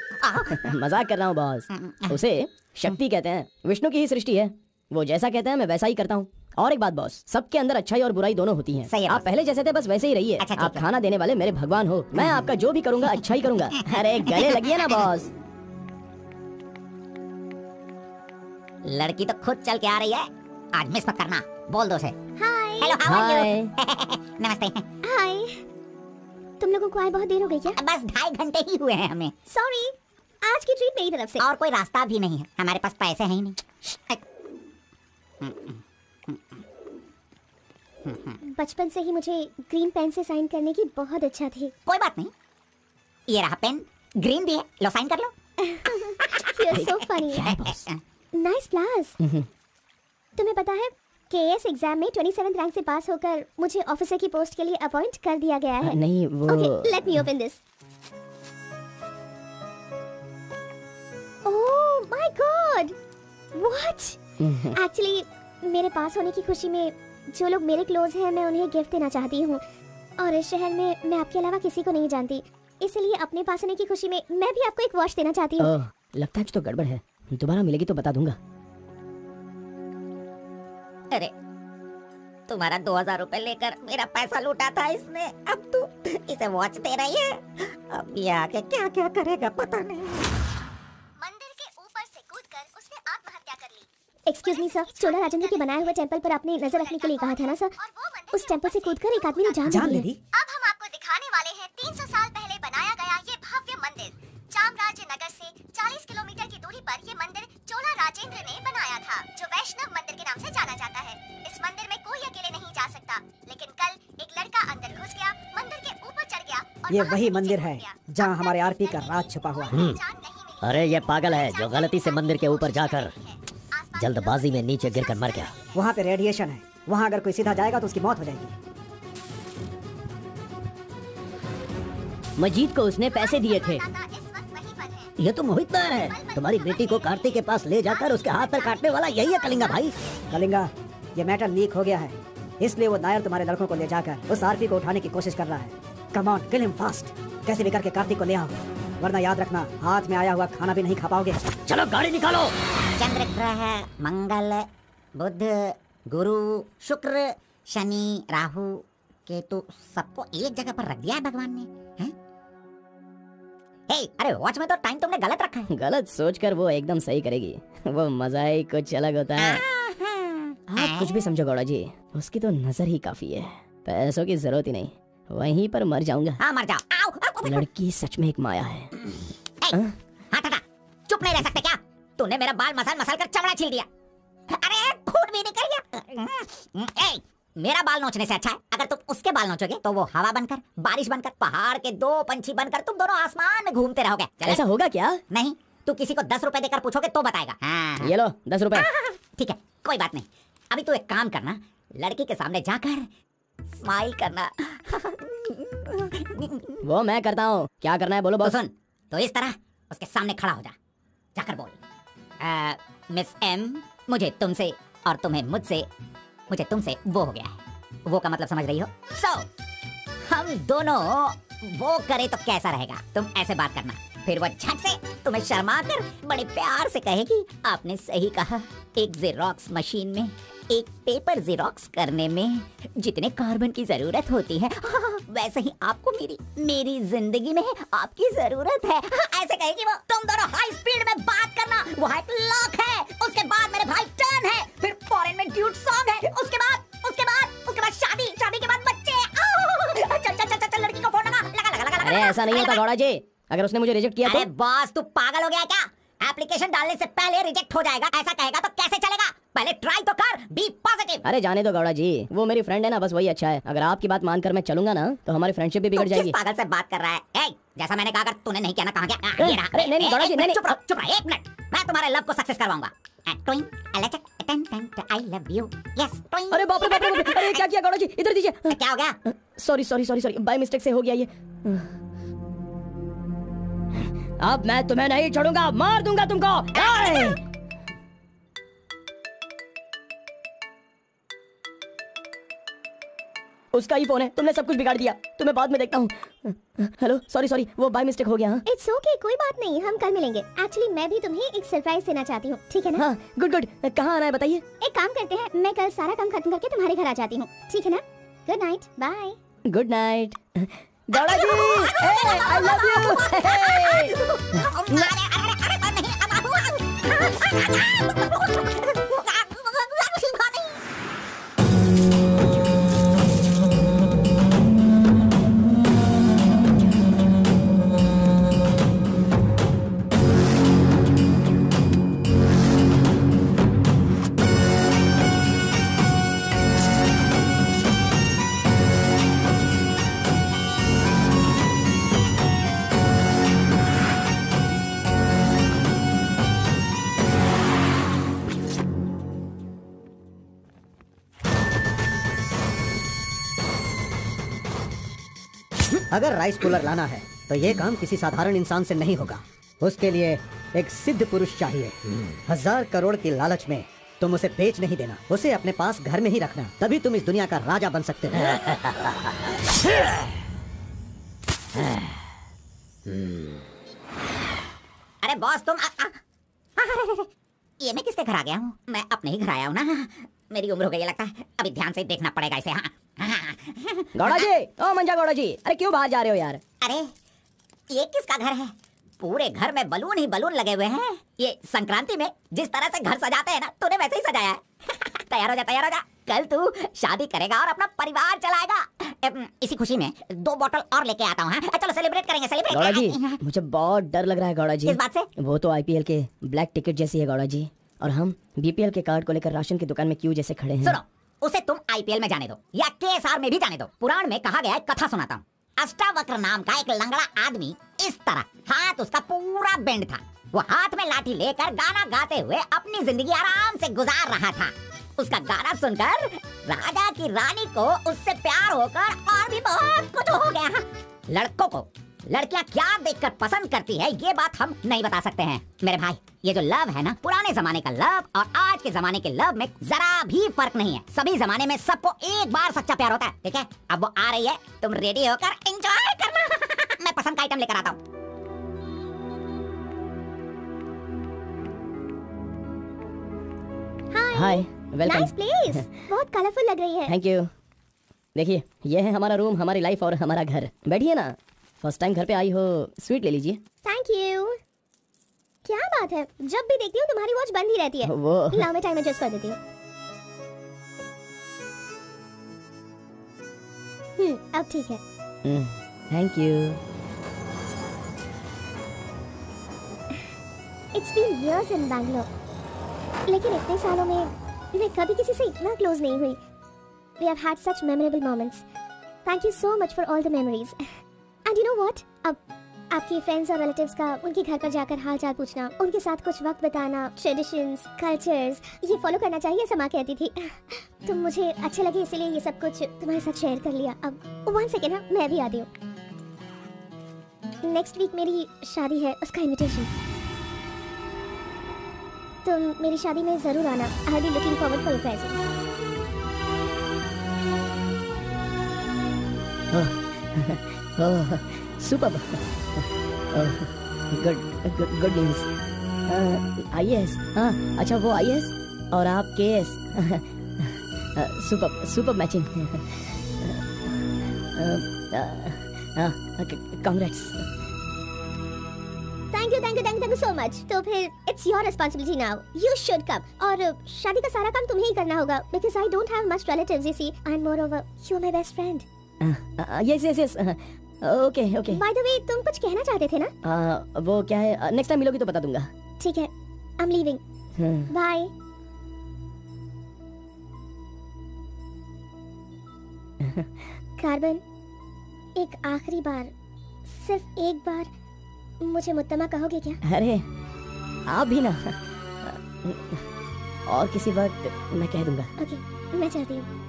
मजाक कर रहा हूँ बॉस, उसे शक्ति कहते हैं, विष्णु की ही सृष्टि है। वो जैसा कहते हैं मैं वैसा ही करता हूँ। और एक बात बॉस, सबके अंदर अच्छाई और बुराई दोनों होती हैं। सही है आप बॉस। पहले जैसे थे बस वैसे ही रहिए। अच्छा, ठीक आप है। खाना देने वाले मेरे भगवान हो, मैं आपका जो भी करूँगा अच्छा ही करूँगा। अरे गले लगिए ना बॉस। लड़की तो खुद चल के आ रही है, आज मिस मत करना, बोल दो उसे। Hi. Hello, how are hi. You? नमस्ते। हाय। तुम लोगों को आए बहुत देर हो गई क्या? बस 2.5 घंटे ही हुए हैं हमें, सॉरी, आज की ट्रीट मेरी तरफ से। और कोई रास्ता भी नहीं है, हमारे पास पैसे हैं ही नहीं। बचपन से ही मुझे ग्रीन पेन से साइन करने की बहुत इच्छा थी। कोई बात नहीं, ये रहा पेन, ग्रीन भी है, लो साइन कर लो। You're so funny. Nice flowers. तुम्हें पता है केएस एग्जाम में 27th रैंक से पास होकर मुझे ऑफिसर की पोस्ट के लिए अपॉइंट कर दिया गया है। नहीं वो Okay, let me open this. Oh my God! What? Actually, मेरे पास होने की खुशी में जो लोग मेरे क्लोज हैं मैं उन्हें गिफ्ट देना चाहती हूँ, और इस शहर में मैं आपके अलावा किसी को नहीं जानती, इसलिए अपने पास होने की खुशी में मैं भी आपको एक वॉच देना चाहती हूँ। ओह, लगता है कुछ तो गड़बड़ है, दोबारा मिलेगी तो बता दूंगा। अरे तुम्हारा 2000 रुपए लेकर मेरा पैसा लूटा था इसने, अब तू इसे वॉच दे रही है, अब ये आके क्या क्या करेगा पता नहीं। मंदिर के ऊपर से कूदकर उसने आत्महत्या एक्सक्यूज मी सर, चोला राजेंद्र के बनाए हुए टेंपल पर आपने नजर रखने के लिए कहा था ना सर? उस टेंपल से कूदकर एक आदमी ने जान दे दी। अब हम आपको दिखाने वाले हैं 300 साल पहले बनाया गया ये भव्य मंदिर। चामराज नगर से 40 किलोमीटर की दूरी पर ये मंदिर चोला राजेंद्र ने बनाया था, जो वैष्णव मंदिर के नाम से जाना जाता है। इस मंदिर में कोई अकेले नहीं जा सकता, लेकिन कल एक लड़का अंदर घुस गया, मंदिर के ऊपर चढ़ गया और ये वही मंदिर है जहाँ हमारे आरपी का राज छुपा हुआ है। अरे ये पागल है जो गलती से मंदिर के ऊपर जाकर जल्दबाजी में नीचे गिरकर मर गया। वहाँ पे रेडिएशन है, वहाँ अगर कोई सीधा जाएगा तो उसकी मौत हो जाएगी। मजीद को उसने पैसे दिए थे। ये तो मोहित नायर है, तुम्हारी बेटी को कार्तिक के पास ले जाकर उसके हाथ पर काटने वाला यही है कलिंगा भाई। कलिंगा, ये मैटर लीक हो गया है, इसलिए वो नायर तुम्हारे लड़कों को ले जाकर उस आरपी को उठाने की कोशिश कर रहा है। Come on, kill him fast. कैसे भी करके कार्तिक को ले आओ, वरना याद रखना हाथ में आया हुआ खाना भी नहीं खा पाओगे। चलो गाड़ी निकालो। चंद्र ग्रह, मंगल, बुध, गुरु, शुक्र, शनि, राहु, केतु सबको एक जगह पर रख दिया है भगवान ने, हैं? हे, अरे वॉच में तो टाइम तुमने गलत रखा है। गलत सोचकर वो एकदम सही करेगी। वो मजा ही कुछ अलग होता है। आप कुछ भी समझो गौड़ा जी, उसकी तो नजर ही काफी है, पैसों की जरूरत ही नहीं। वहीं पर मर जाऊंगा। हाँ मर जाओ। लड़की सच में एक माया है। हाँ टाटा, चुप नहीं रह सकते क्या? तूने मेरा बाल मसल कर चमड़ा छील दिया। अरे खून भी निकल गया। ए, मेरा बाल नोचने से अच्छा है अगर तुम उसके बाल नोचोगे तो वो हवा बनकर, बारिश बनकर, पहाड़ के 2 पंछी बनकर तुम दोनों आसमान में घूमते रहोगे। ऐसा होगा क्या? नहीं, तू किसी को 10 रुपए देकर पूछोगे तो बताएगा। हाँ। ये लो 10 रुपए। ठीक है, कोई बात नहीं। अभी तू एक काम करना, लड़की के सामने जाकर स्माइल करना। वो मैं करता हूँ, क्या करना है बोलो तो बॉस। सुन, तो इस तरह उसके सामने खड़ा हो जा, जाकर बोल, मिस एम, मुझे तुमसे और तुम्हें मुझसे, मुझे तुमसे वो हो गया है। वो का मतलब समझ रही हो? हम दोनों वो करे तो कैसा रहेगा? तुम ऐसे बात करना, फिर वो झट से तुम्हें शर्मा कर बड़े प्यार से कहेगी, आपने सही कहा, एक जेरोक्स मशीन में एक पेपर जेरोक्स करने में जितने कार्बन की जरूरत होती है, वैसे ही आपको मेरी जिंदगी में आपकी जरूरत है। ऐसे कहेगी वो। तुम दोनों हाई स्पीड में बात करना, वहाँ एक लॉक है, उसके बाद मेरे भाई टर्न है, फिर फॉरेन में ड्यूट सॉन्ग है, उसके बाद शादी के बाद बच्चे। चल लड़की को फोन लगा। अरे ऐसा नहीं होता गौड़ा जी, अगर उसने मुझे रिजेक्ट किया तो? अरे बॉस, तू पागल हो गया क्या? एप्लीकेशन डालने से पहले रिजेक्ट हो जाएगा, ऐसा कहेगा तो कैसे चलेगा? पहले ट्राई तो कर, बी पॉजिटिव। अरे जाने दो गौड़ा जी, वो मेरी फ्रेंड है ना, बस वही अच्छा है। अगर आपकी बात मानकर मैं चलूंगा ना तो हमारी फ्रेंडशिप भी बिगड़ जाएगी। पागल से बात कर रहा है? जैसा मैंने कहा, अगर तूने नहीं किया ना, कहां गया? ये रहा। अरे नहीं गौड़ा जी, नहीं। चुप रहो 1 मिनट, मैं तुम्हारे लव को सक्सेस करवाऊंगा। I love you. Yes. अरे बाप रे, अरे क्या किया गौड़ा जी? इधर दीजिए। क्या हो गया? सॉरी, बाय मिस्टेक से हो गया ये। अब मैं तुम्हें नहीं छोड़ूंगा, मार दूंगा तुमको। उसका ही फोन है, तुमने सब कुछ बिगाड़ दिया। तुम्हें बाद में देखता हूँ। हेलो, सॉरी, वो बाय मिस्टेक हो गया। हाँ इट्स ओके, कोई बात नहीं, हम कल मिलेंगे। एक्चुअली मैं भी तुम्हें एक सरप्राइज देना चाहती हूँ, ठीक है ना? हाँ, गुड। कहाँ आना है बताइए? एक काम करते हैं, मैं कल सारा काम खत्म करके तुम्हारे घर आ जाती हूँ, ठीक है ना? Good night, bye. Good night Gowda ji, I love you. अगर राइस कूलर लाना है तो ये काम किसी साधारण इंसान से नहीं होगा। उसके लिए एक सिद्ध पुरुष चाहिए। 1000 करोड़ की लालच में तुम उसे बेच नहीं देना, उसे अपने पास घर में ही रखना, तभी तुम इस दुनिया का राजा बन सकते हो। अरे बॉस, तुम ये मैं किसके घर आ गया हूँ? मैं अपने ही घर आया हूँ ना। मेरी उम्र हो गई लगता है, अभी ध्यान से देखना पड़ेगा इसे। हाँ गौड़ा जी, ओ मंजा गौड़ा जी, अरे क्यों बाहर जा रहे हो यार? अरे ये किसका घर है? पूरे घर में बलून ही बलून लगे हुए हैं। ये संक्रांति में जिस तरह से घर सजाते हैं ना, तूने वैसे ही सजाया है। तैयार हो जा, तैयार हो जा। कल तू शादी करेगा और अपना परिवार चलाएगा। इसी खुशी में 2 बोतल और लेके आता हूँ। चलो सेलिब्रेट करेंगे, सेलिब्रेट। गौड़ा जी, मुझे बहुत डर लग रहा है गौड़ा जी। किस बात से? वो तो IPL के ब्लैक टिकट जैसी है गौड़ा जी, और हम BPL के कार्ड को लेकर राशन की दुकान में क्यों जैसे खड़े हैं। सुनो, उसे तुम IPL में जाने दो या KSR में भी जाने दो। पुराण में कहा गया है, कथा सुनाता हूँ। अष्टावक्र नाम का एक लंगड़ा आदमी, इस तरह हाथ उसका पूरा बेंड था। वो हाथ में लाठी लेकर गाना गाते हुए अपनी जिंदगी आराम से गुजार रहा था। उसका गाना सुनकर राजा की रानी को उससे प्यार होकर और भी बहुत कुछ हो गया। लड़कों को लड़कियां क्या देखकर पसंद करती है, ये बात हम नहीं बता सकते हैं मेरे भाई। ये जो लव है ना, पुराने जमाने का लव और आज के जमाने के लव में जरा भी फर्क नहीं है। सभी जमाने में सबको एक बार सच्चा प्यार होता है, ठीक है? अब वो आ रही है, तुम रेडी होकर एंजॉय करना। मैं पसंद का आइटम लेकर आता हूँ। हाय, वेलकम। नाइस प्लेस, बहुत कलरफुल लग रही है। Thank you. देखिए, ये है हमारा रूम, हमारी लाइफ और हमारा घर। बैठिए ना, फर्स्ट टाइम घर पे आई हो, स्वीट ले लीजिए। Thank you. क्या बात है, जब भी देखती हूँ तुम्हारी वॉच बंद ही रहती है। वो लाओ मैं टाइम एडजस्ट कर देती हूँ। अब ठीक है। Thank you. It's been years in Bangalore, लेकिन इतने सालों में मैं कभी किसी से इतना क्लोज नहीं हुई। We have had such memorable moments. Thank you so much for all the memories. And you know what? अब आपके फ्रेंड्स और रिलेटिव्स का उनके घर पर जाकर हाल चाल पूछना, उनके साथ कुछ वक्त बिताना, ट्रेडिशंस, कल्चर्स, ये फॉलो करना चाहिए, ऐसा माँ कहती थी। तो मुझे अच्छे लगे, इसीलिए ये सब कुछ तुम्हारे साथ शेयर कर लिया। अब 1 सेकेंड, हाँ, मैं भी आती हूँ। नेक्स्ट वीक मेरी शादी है, उसका इनविटेशन। तुम मेरी शादी में जरूर आना। I will be looking forward for your presence. Super. Good news. IAS, हाँ, अच्छा वो IAS और आप KS। Super matching. Congrats. Thank you so much. तो फिर it's your responsibility now, you should come. और शादी का सारा काम तुम्हें ही करना होगा, because I don't have much relatives, you see, and moreover you are my best friend. Yes. Okay. By the way, तुम कुछ कहना चाहते थे ना? वो क्या है, नेक्स्ट टाइम मिलोगी तो बता दूंगा। ठीक है, I am leaving. Bye. Carbon, एक आखिरी बार, सिर्फ एक बार मुझे मुत्तमा कहोगे क्या? अरे आप भी ना, और किसी वक्त मैं कह दूंगा। ओके, मैं चलती हूँ।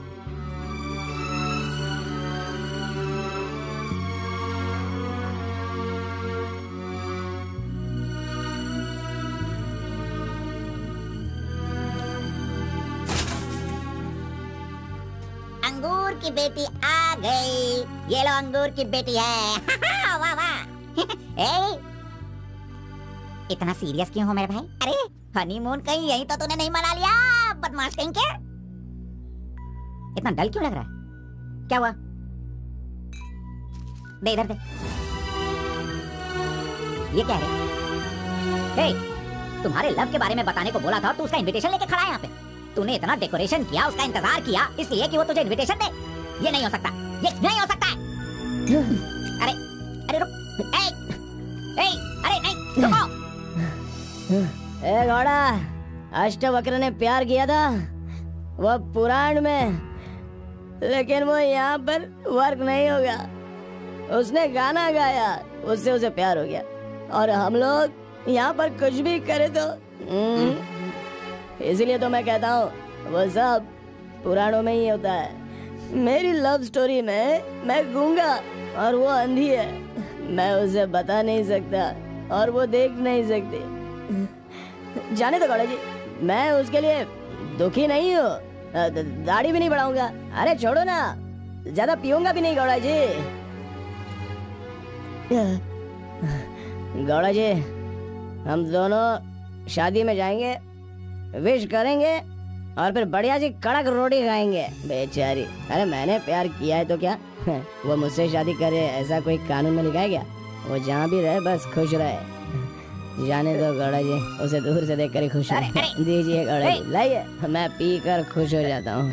अंगूर की बेटी आ गई। ये लो अंगूर की बेटी है। वाह वाह। इतना सीरियस क्यों हो मेरे भाई? अरे हनीमून कहीं यहीं तो तूने नहीं मना लिया, बदमाश कहीं के। इतना डल क्यों लग रहा है? क्या हुआ? दे इधर दे। ये क्या है? हे, तुम्हारे लव के बारे में बताने को बोला था, तू उसका इनविटेशन लेके खड़ा है यहाँ पे। तूने इतना डेकोरेशन किया, उसका इंतजार किया, इसलिए कि वो तुझे इनविटेशन दे। ये नहीं हो सकता, ये नहीं हो सकता है। अरे रुक। अरे नहीं, रुको। ए घोड़ा, अष्टवक्र ने प्यार किया था वो पुराण में, लेकिन वो यहाँ पर वर्क नहीं होगा। उसने गाना गाया, उससे उसे प्यार हो गया, और हम लोग यहाँ पर कुछ भी करे तो इसीलिए तो मैं कहता हूँ वो सब पुराणों में ही होता है। मेरी लव स्टोरी में मैं गूंगा और वो अंधी है, मैं उसे बता नहीं सकता और वो देख नहीं सकती। जाने दो गौड़ा जी, मैं उसके लिए दुखी नहीं हूँ, दाढ़ी भी नहीं बढ़ाऊंगा। अरे छोड़ो ना, ज्यादा पीऊंगा भी नहीं गौड़ा जी। गौड़ा जी, हम दोनों शादी में जाएंगे, विश करेंगे और फिर बढ़िया सी कड़क रोटी खाएंगे। बेचारी, अरे मैंने प्यार किया है तो क्या वो मुझसे शादी करे, ऐसा कोई कानून में लिखा है क्या? वो जहाँ भी रहे बस खुश रहे। जाने दो गौड़ा जी, उसे दूर से देखकर ही खुश हो। दीजिए गौड़ा जी, लाइए, मैं पी कर खुश हो जाता हूँ।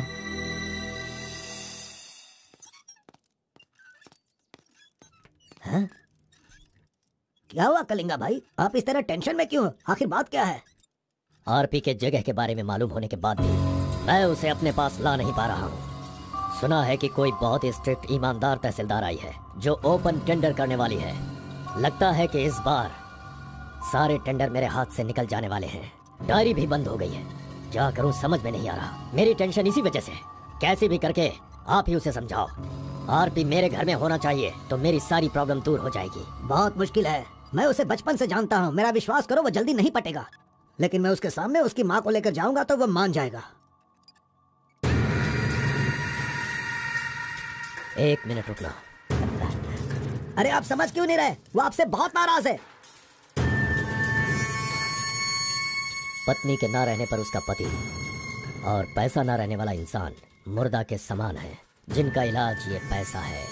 क्या हुआ कलिंगा भाई, आप इस तरह टेंशन में क्यों हो? आखिर बात क्या है? आरपी के जगह के बारे में मालूम होने के बाद भी मैं उसे अपने पास ला नहीं पा रहा हूँ। सुना है कि कोई बहुत ही स्ट्रिक्ट ईमानदार तहसीलदार आई है जो ओपन टेंडर करने वाली है। लगता है कि इस बार सारे टेंडर मेरे हाथ से निकल जाने वाले हैं। डायरी भी बंद हो गई है, क्या करूं समझ में नहीं आ रहा। मेरी टेंशन इसी वजह से। कैसे भी करके आप ही उसे समझाओ। आरपी मेरे घर में होना चाहिए तो मेरी सारी प्रॉब्लम दूर हो जाएगी। बहुत मुश्किल है, मैं उसे बचपन से जानता हूँ। मेरा विश्वास करो, वो जल्दी नहीं पटेगा। लेकिन मैं उसके सामने उसकी माँ को लेकर जाऊंगा तो वो मान जाएगा। एक मिनट रुकना। अरे आप समझ क्यों नहीं रहे? वो आपसे बहुत नाराज है। पत्नी के ना रहने पर उसका पति और पैसा ना रहने वाला इंसान मुर्दा के समान है, जिनका इलाज ये पैसा है।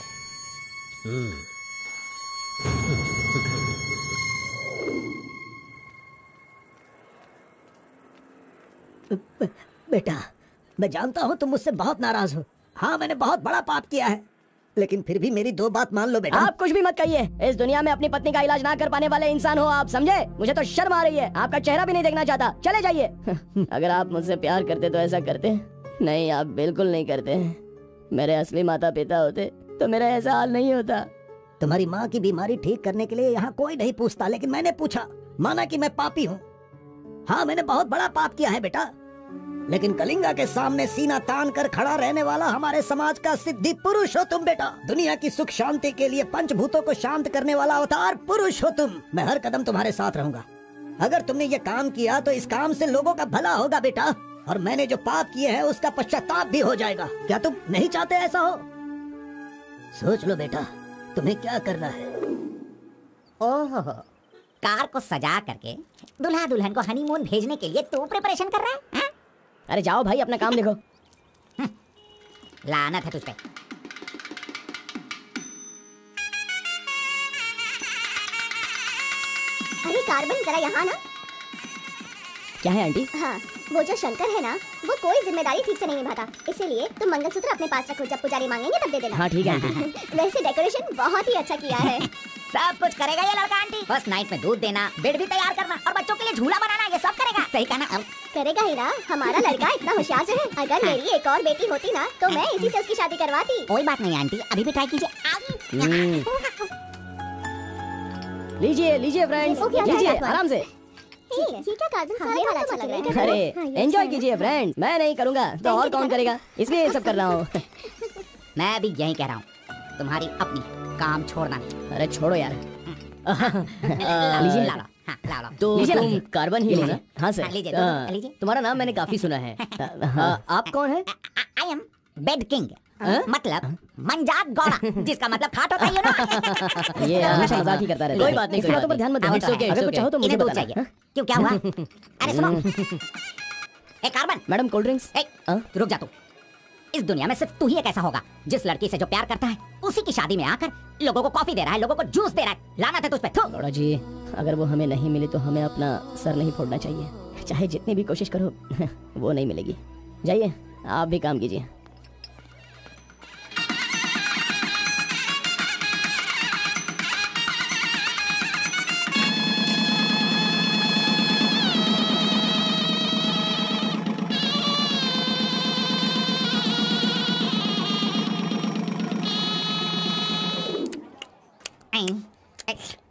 बेटा, मैं जानता हूँ तुम मुझसे बहुत नाराज हो। हाँ, मैंने बहुत बड़ा पाप किया है, लेकिन फिर भी मेरी दो बात मान लो बेटा। आप कुछ भी मत कहिए। इस दुनिया में अपनी पत्नी का इलाज ना कर पाने वाले इंसान हो आप, समझे? मुझे तो शर्म आ रही है, आपका चेहरा भी नहीं देखना चाहता। चले जाइए। अगर आप मुझसे प्यार करते तो ऐसा करते। नहीं, आप बिल्कुल नहीं करते। मेरे असली माता पिता होते तो मेरा ऐसा हाल नहीं होता। तुम्हारी माँ की बीमारी ठीक करने के लिए यहाँ कोई नहीं पूछता, लेकिन मैंने पूछा, माना कि मैं पापी हूँ। हाँ, मैंने बहुत बड़ा पाप किया है बेटा, लेकिन कलिंगा के सामने सीना तान कर खड़ा रहने वाला हमारे समाज का सिद्धि पुरुष हो तुम बेटा। दुनिया की सुख शांति के लिए पंचभूतों को शांत करने वाला अवतार पुरुष हो तुम। मैं हर कदम तुम्हारे साथ रहूंगा। अगर तुमने ये काम किया तो इस काम से लोगों का भला होगा बेटा, और मैंने जो पाप किए हैं उसका पश्चाताप भी हो जाएगा। क्या तुम नहीं चाहते ऐसा हो? सोच लो बेटा, तुम्हें क्या करना है। ओहो, कार को सजा करके दुल्हा दुल्हन को हनीमून भेजने के लिए तू प्रिपरेशन कर रहा है? हाँ? अरे जाओ भाई, अपना काम देखो। लानत है तुझ पे। अरे कार्बन, जरा यहाँ ना। क्या है आंटी? हाँ, वो जो शंकर है ना, वो कोई जिम्मेदारी ठीक से नहीं निभाता। इसीलिए तुम मंगलसूत्र अपने पास रखो, जब पुजारी मांगेंगे तब दे देना। हाँ ठीक है आंटी। वैसे डेकोरेशन बहुत ही अच्छा किया है। सब कुछ करेगा ये लड़का आंटी। फर्स्ट नाइट में दूध देना, बेड भी तैयार करना और बच्चों के लिए झूला बनाना, ये सब करेगा। सही कहा ना? करेगा ही ना, हमारा लड़का इतना होशियार जो है। अगर मेरी एक और बेटी होती ना तो मैं इसी से उसकी शादी करवाती। कोई बात नहीं आंटी, अभी भी ट्राई कीजिए। लीजिए लीजिए फ्रेंड्स, लीजिए आराम से। ये क्या कार्बन, सारे वाला अच्छा लग रहा है। अरे एंजॉय कीजिए फ्रेंड, मैं नहीं करूँगा तो और कौन करेगा, इसलिए ये सब कर रहा हूँ। मैं भी यही कह रहा हूँ, तुम्हारी अपनी काम छोड़ना नहीं। अरे छोड़ो यार। लीजिए, ला लो। हाँ, ला लो। तो तुम कार्बन ही लेना। हाँ सर। हाँ, लीजिए, लीजिए। तुम्हारा नाम मैंने काफी सुना है। आप कौन है? आई एम बेड किंग, मतलब मंजात गौड़ा, जिसका मतलब खाट होता है, you know? ये हमेशा मजाक ही करता रहता है। कोई बात नहीं, इसकी बातों पर ध्यान मत दो। अगर कुछ चाहो तो मुझे दूध बताना। चाहिए। क्यों, क्या हुआ? अरे सुनो, ए कार्बन, मैडम कोल्ड ड्रिंक्स। रुक जा तू। इस दुनिया में सिर्फ तू ही एक ऐसा होगा जिस लड़की से जो प्यार करता है उसी की शादी में आकर लोगों को कॉफी दे रहा है, लोगों को जूस दे रहा है। लानत है तुझ पे। गौड़ा जी, अगर वो हमें नहीं मिली तो हमें अपना सर नहीं फोड़ना चाहिए। चाहे जितनी भी कोशिश करो वो नहीं मिलेगी। जाइए, आप भी काम कीजिए।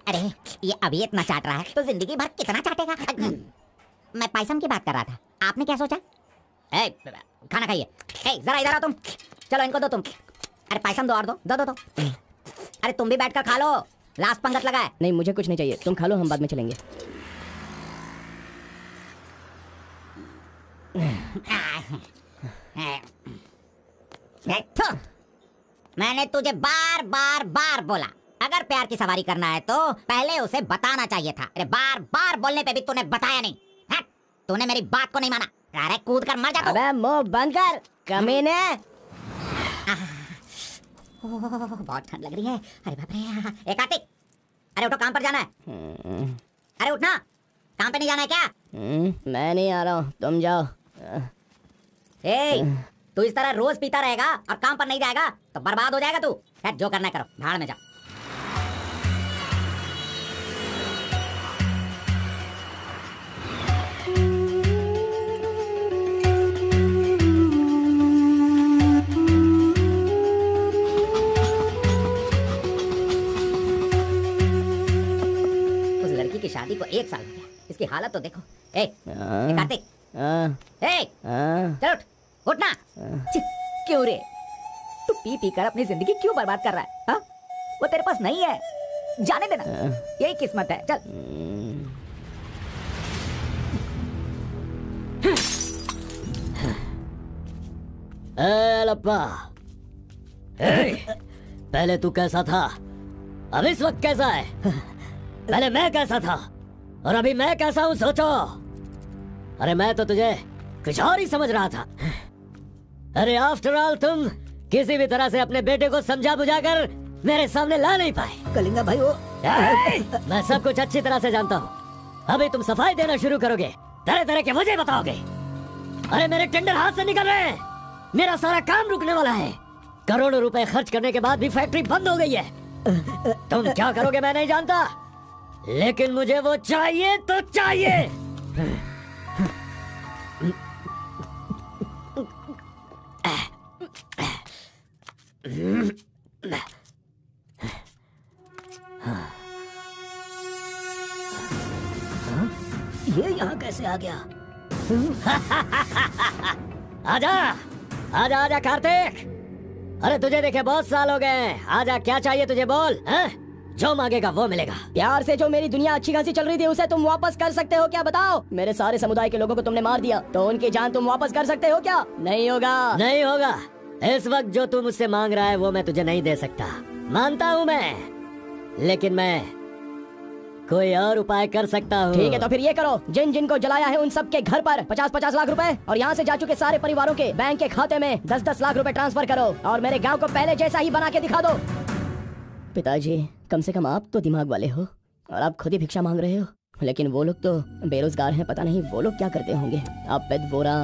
अरे ये अभी इतना चाट रहा है तो जिंदगी भर कितना चाटेगा। मैं पायसम की बात कर रहा था, आपने क्या सोचा? ए, खाना खाइए। ए, जरा इधर आओ तुम। चलो इनको दो तुम। अरे पायसम दो और दो, दो दो दो। अरे तुम भी बैठकर खा लो, लास्ट पंगत लगा है। नहीं, मुझे कुछ नहीं चाहिए, तुम खा लो, हम बाद में चलेंगे। मैंने तुझे बार बार बार बोला, अगर प्यार की सवारी करना है तो पहले उसे बताना चाहिए था। अरे बार बार बोलने पे भी तूने बताया नहीं। हट, तूने मेरी बात को नहीं माना। अरे कूद कर मर जा तू। अबे मुंह बंद कर कमीने। बहुत ठंड लग रही है। अरे बाप रे। एक कार्तिक, अरे उठो, काम पर जाना है। अरे उठना। नहीं जाना है क्या? मैं नहीं आ रहा हूँ, तुम जाओ। तू इस तरह रोज पीता रहेगा और काम पर नहीं जाएगा तो बर्बाद हो जाएगा तू। खैर जो करना करो, भाड़ में जाओ। उस लड़की की शादी को 1 साल हो गया, इसकी हालत तो देखो। कार्तिक, चल उठ ना। क्यों रे? तू पी कर अपनी जिंदगी क्यों बर्बाद कर रहा है? हा? वो तेरे पास नहीं है, जाने देना, यही किस्मत है। चल। लप्पा, पहले तू कैसा था, अब इस वक्त कैसा है? पहले मैं कैसा था और अभी मैं कैसा हूँ, सोचो। अरे मैं तो तुझे कुछ और ही समझ रहा था। अरे आफ्टर ऑल तुम किसी भी तरह से अपने बेटे को समझा बुझाकर मेरे सामने ला नहीं पाए। कलिंगा भाई वो मैं सब कुछ अच्छी तरह से जानता हूँ। अभी तुम सफाई देना शुरू करोगे, तरह तरह के वजह बताओगे। अरे मेरे टेंडर हाथ से निकल रहे हैं, मेरा सारा काम रुकने वाला है। करोड़ों रुपए खर्च करने के बाद भी फैक्ट्री बंद हो गई है। तुम क्या करोगे मैं नहीं जानता, लेकिन मुझे वो चाहिए तो चाहिए। ये यहाँ कैसे आ गया? आजा आजा आजा कार्तिक। अरे तुझे देखे बहुत साल हो गए। आजा, क्या चाहिए तुझे, बोल। जो मांगेगा वो मिलेगा। प्यार से जो मेरी दुनिया अच्छी खासी चल रही थी उसे तुम वापस कर सकते हो क्या, बताओ? मेरे सारे समुदाय के लोगों को तुमने मार दिया, तो उनकी जान तुम वापस कर सकते हो क्या? नहीं होगा। नहीं होगा। इस वक्त जो तू मुझसे मांग रहा है वो मैं तुझे नहीं दे सकता, मानता हूँ मैं, लेकिन मैं कोई और उपाय कर सकता हूँ। ठीक है, तो फिर ये करो, जिन जिन को जलाया है उन सब के घर पर 50-50 लाख रुपए और यहाँ से जा चुके सारे परिवारों के बैंक के खाते में 10-10 लाख रुपए ट्रांसफर करो और मेरे गांव को पहले जैसा ही बना के दिखा दो। पिताजी, कम से कम आप तो दिमाग वाले हो और आप खुद ही भिक्षा मांग रहे हो, लेकिन वो लोग तो बेरोजगार हैं, पता नहीं वो लोग क्या करते होंगे। आप पेट बोरा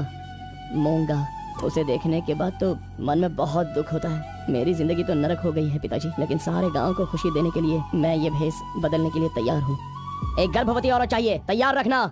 मोंगा, उसे देखने के बाद तो मन में बहुत दुख होता है। मेरी जिंदगी तो नरक हो गई है पिताजी, लेकिन सारे गांव को खुशी देने के लिए मैं ये भेष बदलने के लिए तैयार हूँ। एक गर्भवती औरत चाहिए, तैयार रखना।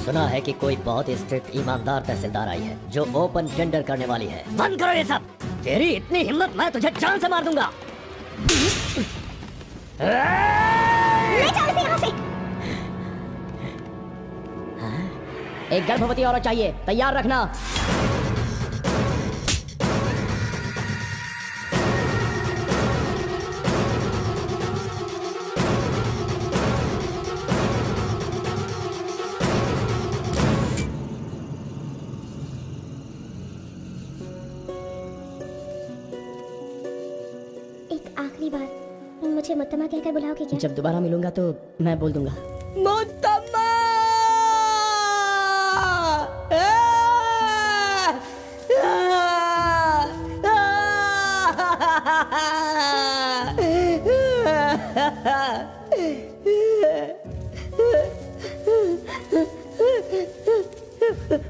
सुना है कि कोई बहुत स्ट्रिक्ट ईमानदार तहसीलदार आई है जो ओपन टेंडर करने वाली है। बंद करो ये सब। तेरी इतनी हिम्मत, मैं तुझे जान से मार दूंगा। ले जाओ इसे यहाँ से। एक गर्भवती औरत चाहिए, तैयार रखना। एक आखिरी बार, मुझे मुत्तमा कहकर बुलाओगे क्या? जब दोबारा मिलूंगा तो मैं बोल दूंगा। मुत्तम्मा!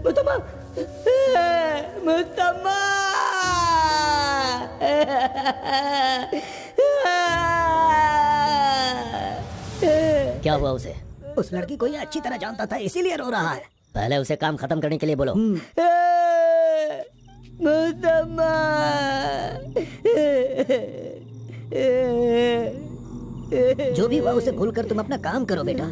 मुत्तम्मा! मुत्तम्मा! क्या हुआ उसे? उस लड़की को ये अच्छी तरह जानता था, इसीलिए रो रहा है। पहले उसे काम खत्म करने के लिए बोलो। मुत्तम्मा! जो भी हुआ उसे भूलकर तुम अपना काम करो बेटा।